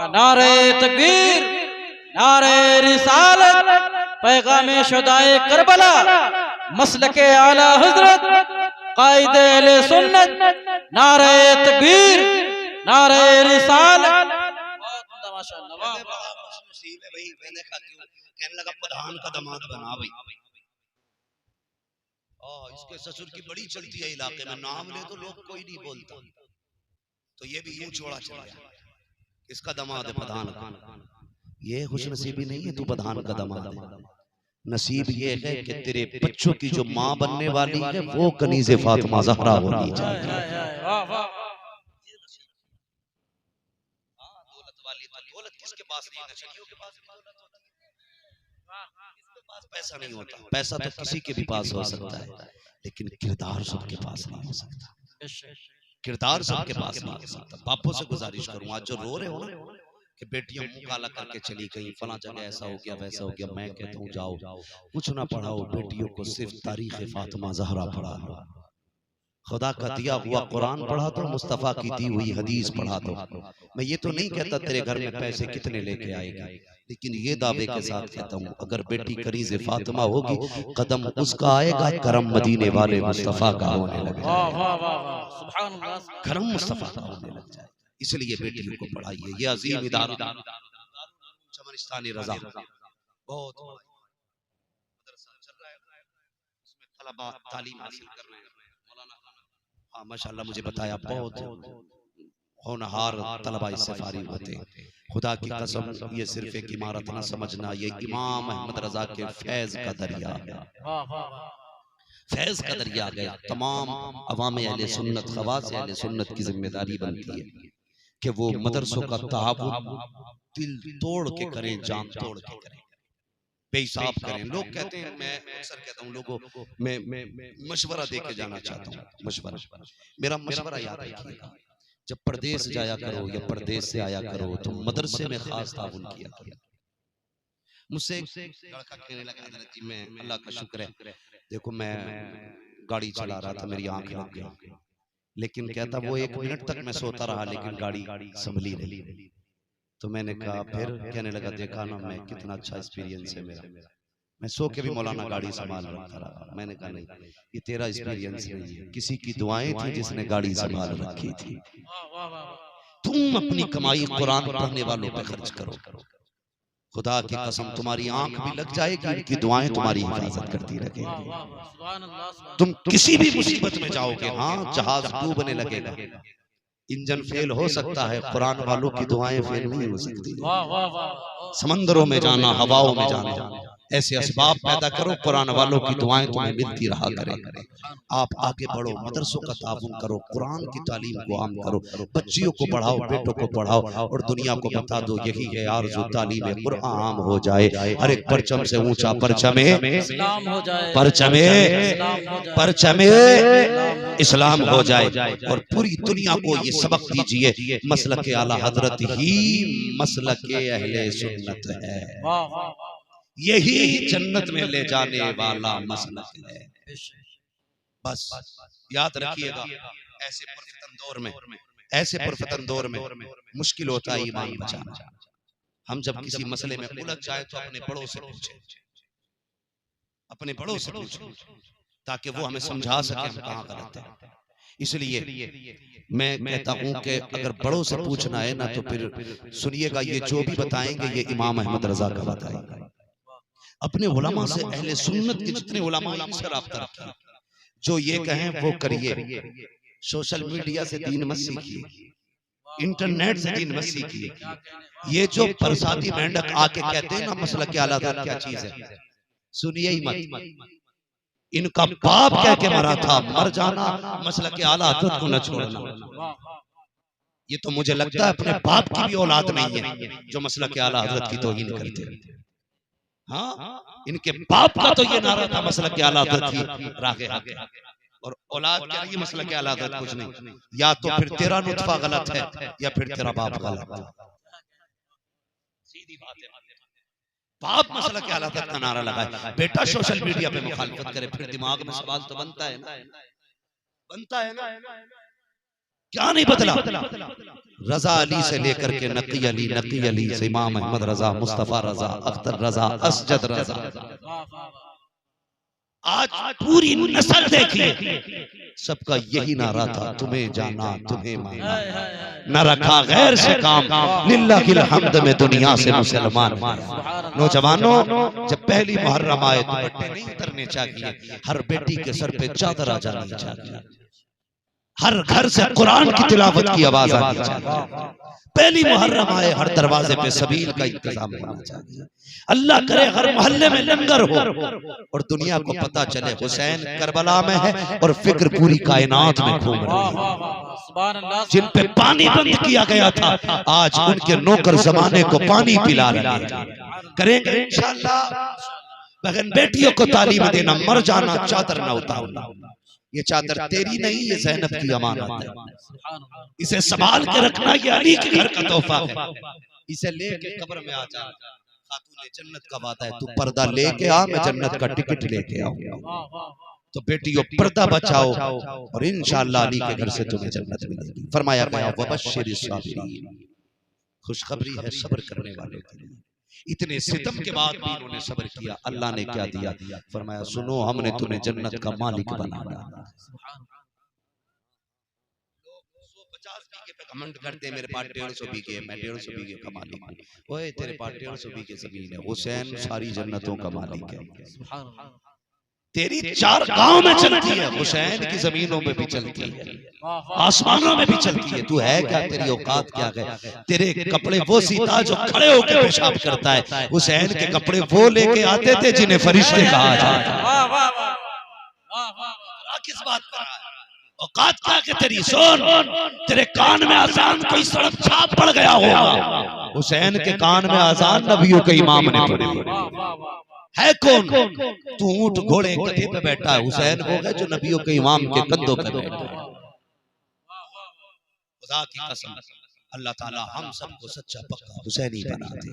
नारे तकबीर, नारे रिसालत, पैगामे शुदाए करबला, मसलके आला हजरत, कायदे अहले सुन्नत, नारे तकबीर, नारे रिसालत। माशाअल्लाह। मैंने कहा क्यों, कहने लगा प्रधान का दामाद बना भाई। इसके ससुर की बड़ी चलती है इलाके में, नाम ले तो लोग कोई नहीं बोलता, तो ये भी यूं छोड़ा चला गया। इसका दामाद है प्रधान का। ये खुशनसीबी नहीं है तू प्रधान का दामाद है। नसीब ये है कि तेरे बच्चों की जो माँ बनने वाली है वो कनीज़े फातिमा ज़हरा होनी चाहिए। दौलत किसके पास नहीं है, नचनियों के पास पैसा नहीं होता। पैसा तो किसी के भी पास हो सकता है, लेकिन किरदार सबके पास नहीं हो सकता। किरदार सबके पास नहीं हो सकता। बापों से गुजारिश करूं, आज जो रो रहे हो ना कि बेटियां मुंह काला करके चली गई, फला जगह ऐसा हो गया वैसा हो गया, मैं कहता हूँ जाओ कुछ ना पढ़ाओ, बेटियों को सिर्फ तारीख फातिमा ज़हरा पढ़ा दो। खुदा का दिया हुआ कुरान पढ़ा दो, मुस्तफ़ा की दी हुई हदीस पढ़ा दो। मैं ये तो नहीं कहता तेरे घर में पैसे कितने लेके आएगा, लेकिन ये दावे के साथ कहता हूँ अगर बेटी कनीज़े फातिमा होगी कदम उसका आएगा, करम मदीने वाले मुस्तफ़ा का होने लग जाएगा, करम मुस्तफ़ा का होने लग जाएगा। इसलिए बेटियों को पढ़ाइए। ये अजीम इदारा चमनिस्तानी रज़ा बहुत मदरसा चल रहा है, उसमें तलबा तालीम हासिल कर रहे हैं। हाँ माशाअल्लाह, मुझे बताया बहुत होनहार तलबा इससे फारिग होते हैं। खुदा की कसम ये सिर्फ एक इमारत ना समझना, ये इमाम अहमद रजा के फैज का दरिया है। फैज का दरिया आ गया। तमाम अवाम अहले सुन्नत, खवास अहले सुन्नत की जिम्मेदारी बनती है कि वो मदरसों का ताबुन दिल तोड़ के करें, जान तोड़ के करें, बेहिसाब करें। लोग कहते हैं, मैं अक्सर कहता हूँ लोगों, मैं मशवरा दे के जाना चाहता हूँ। मशवरा, मेरा मशवरा याद रखिएगा, जब परदेश जाया करो या परदेश से आया करो तो मदरसे में खास ताउन किया करो। मुझसे लड़का कहने लगा, हज़रत जी मैं, अल्लाह का शुक्र है, देखो मैं गाड़ी चला रहा था, मेरी आंख लग गई, लेकिन कहता वो 1 मिनट तक मैं सोता रहा लेकिन गाड़ी संभली नहीं। तो मैंने कहा, फिर कहने लगा, देखा ना मैं कितना अच्छा एक्सपीरियंस है मेरा, मैं सो के भी मौलाना गाड़ी संभाल रखता रहा। मैंने कहा नहीं, ये तेरा एक्सपीरियंस नहीं है, किसी की दुआएं थी जिसने गाड़ी संभाल रखी थी। तुम अपनी कमाई कुरान पढ़ने वालों पे खर्च करो, खुदा की कसम तुम्हारी आंख भी लग जाएगी, इनकी दुआएं तुम्हारी हिफाजत करती रहेंगी। तुम किसी भी मुसीबत में जाओगे, हाँ जहाज डूबने लगेगा, इंजन फेल हो सकता है, कुरान वालों की दुआएं फेल नहीं हो सकती। समंदरों में जाना, हवाओं में जाना, ऐसे असबाब पैदा करो, कुरान वालों की दुआएं तुम्हें मिलती रहा करें। आप आगे बढ़ो, मदरसों का ताउन करो, कुरान की तालीम को आम करो, बच्चियों को पढ़ाओ, बेटों को पढ़ाओ, और दुनिया को बता दो यही है आरज़ू, तालीम कुरान आम हो जाए। हर एक परचम से ऊंचा परचमे इस्लाम हो जाए, परचमे इस्लाम हो जाए, और पूरी दुनिया को ये सबक दीजिए, मसलक आला हजरत ही मसलक अहले सुन्नत है, यही जन्नत में ले जाने वाला मसलक है। बस याद रखिएगा, ऐसे पुरफतन दौर में मुश्किल होता है ईमान बचाना। हम जब किसी मसले में उलझ जाए तो अपने बड़ों से पूछें, अपने बड़ों से पूछें, ताकि वो हमें समझा सके हम कहाँ गलत हैं। इसलिए मैं कहता हूं कि अगर बड़ों से पूछना है ना, तो फिर सुनिएगा, ये जो भी बताएंगे ये इमाम अहमद रजा का बताएंगे। अपने उलमा से, अहले सुन्नत के जितने उलमा से राब्ता रखिए, जो ये कहें वो करिए। सोशल मीडिया से दीन मत सीखिए, इंटरनेट से दीन मत सीखिए। ये जो परसाती मेंढक आके कहते हैं ना मसलक के आला हज़रत क्या चीज है, सुनिए ही मत। इनका बाप कह के मरा था, मर जाना मसलक के आला हज़रत को न छोड़ना। ये तो मुझे लगता है अपने बाप की भी औलाद नहीं है जो मसलक के आला हज़रत की तौहीन करते हैं। हाँ, इनके बाप का तो ये नारा था मसलक के आला हज़रत की रागे आगे, और औलाद कह रही है मसलक के आला हज़रत कुछ नहीं। या तो फिर तेरा नुत्फा गलत है या फिर तेरा बाप गलत है, सीधी बात है। बाप मसलक के आला हज़रत का नारा लगाए, बेटा सोशल मीडिया पे मुखालफत करे, फिर दिमाग में सवाल तो बनता है ना, क्या नहीं बदला? रजा अली से लेकर के नकी अली से इमाम अहमद रजा, मुस्तफा रजा, अख्तर रजा, असजद रजा, आज पूरी नस्ल देखिए, सबका यही नारा था, तुम्हें जाना तुम्हें माना, न रखा गैर से काम, लिल्लाहिल हम्द में दुनिया से मुसलमान। नौजवानों, जब पहली मुहर्रम आए तो दुपट्टे नहीं उतरने चाहिए, हर बेटी के सर पे चादर आ जानी चाहिए, हर घर से कुरान की तिलावत की आवाज आनी चाहिए। पहली मुहर्रम आए हर दरवाजे पे सबील का इंतजाम होना चाहिए। अल्लाह करे हर मोहल्ले में लंगर हो और दुनिया को पता चले हुसैन करबला में है और फिक्र पूरी कायनात में घूम रही है। जिन पे पानी बंद किया गया था आज उनके नौकर जमाने को पानी पिला रहे हैं। करेंगे इंशाअल्लाह। बहन बेटियों को तालीम देना, मर जाना चादर ना उतारना। ये चादर तेरी नहीं, ये ज़ैनब की अमानत है, इसे संभाल के रखना, ये अली के घर का तोहफा है। इसे लेके कब्र में आ जा, खातूने जन्नत का वादा है, तू पर्दा लेके आ, मैं जन्नत का टिकट लेके आऊंगा। तो बेटियों पर्दा बचाओ और इंशाअल्लाह अली के घर से तुम्हें जन्नत मिलेगी। फरमाया गया वबश्शिरिस साबिरीन, खुशखबरी है सब्र करने वालों के लिए। इतने सितम के बाद भी इन्होंने सब्र किया। अल्लाह ने क्या दिया? फरमाया सुनो, हमने तुम्हें जन्नत का मालिक बना डाला। 150 बीघे पे घमंड करते, मेरे पास 150 बीघे, मैं 150 बीघे का मालिक हूं। ओए तेरे पास 150 बीघे जमीन है, हुसैन सारी जन्नतों का मालिक है। तेरी 4 गांव में चलती है, हुसैन की जमीनों में भी चलती है, आसमानों में भी चलती है। तू है क्या? तेरी औकात क्या है? तेरे कपड़े वो सीता जो खड़े होकर पेशाब करता है, हुसैन के कपड़े वो लेके आते थे जिन्हें फरिश्ते कहा जाता है। किस बात पर आया? औकात क्या के तेरी? सुन, तेरे कान में अजान कोई सड़क छाप पड़ गया होगा। हुसैन के कान में अजान नबियों के इमाम ने पढ़ी है। कौन? तू ऊंट घोड़े गधे पे बैठा है, हुसैन वो है जो नबियों के इमाम के कंधों पे बैठा है। खुदा की कसम, अल्लाह ताला हम सबको सच्चा पक्का हुसैनी बना दे,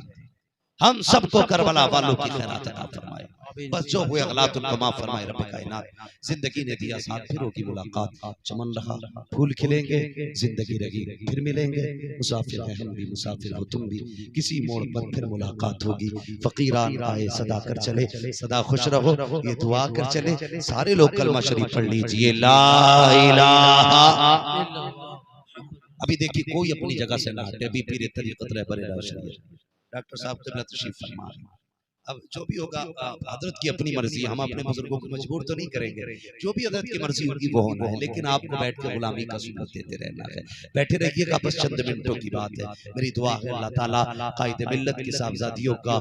हम सबको करबला वालों की खैरात अता फरमाए। बस जो हुए अगलात उनको माफ फरमाए रब कायनात। जिंदगी ने दिया साथ, फिर होगी मुलाकात। चमन रहा फूल खिलेंगे, जिंदगी रही फिर मिलेंगे। मुसाफिर हैं हम भी, मुसाफिर हो तुम भी, किसी मोड़ पर फिर मुलाकात होगी। फकीरान आए सदा कर चले, सदा खुश रहो ये दुआ कर चले। सारे लोग कलमा शरीफ पढ़ लीजिए, ला इलाहा। अभी देखिए कोई अपनी जगह से ना हटे, अभी पीरे तरीक़त रहबर डॉक्टर साहब क़िबला तशरीफ फरमा। अब जो भी होगा हजरत की अपनी मर्जी, हम अपने बुजुर्गों को मजबूर तो नहीं करेंगे। जो भी हजरत की मर्जी होगी वो होना है, लेकिन आपको बैठ के गुलामी का सुन्नत देते रहना है। बैठे रहिएगा, बस चंद मिनटों की बात है। मेरी दुआ है अल्लाह ताला कायदे मिल्लत की साहबजादियों का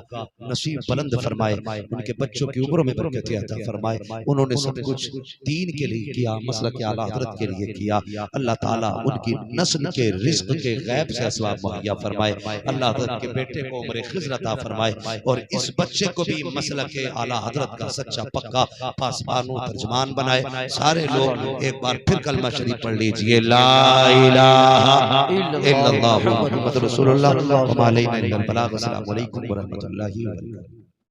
नसीब बुलंद फरमाए, उनके बच्चों की उम्र में बरकत अता फरमाए। उन्होंने सब कुछ दीन के लिए किया, मसलक के आला हजरत के लिए किया। अल्लाह ताला उनकी नस्ल के रिज़्क़ के गैब से असबाब मुहैया फरमाए। अल्लाह हजरत के बेटे को उम्र खिज़र अता फरमाए और इस बच्चे को भी मसलक के आला हजरत का सच्चा पक्का पासबानो तर्जमान बनाए। सारे लोग एक बार फिर कलमा शरीफ पढ़ लीजिए, ला इलाहा इल्लल्लाह मुहम्मदुर रसूलुल्लाह व मा अलैना इल्लल बलाग। अस्सलामु अलैकुम व रहमतुल्लाहि व बरकातहू।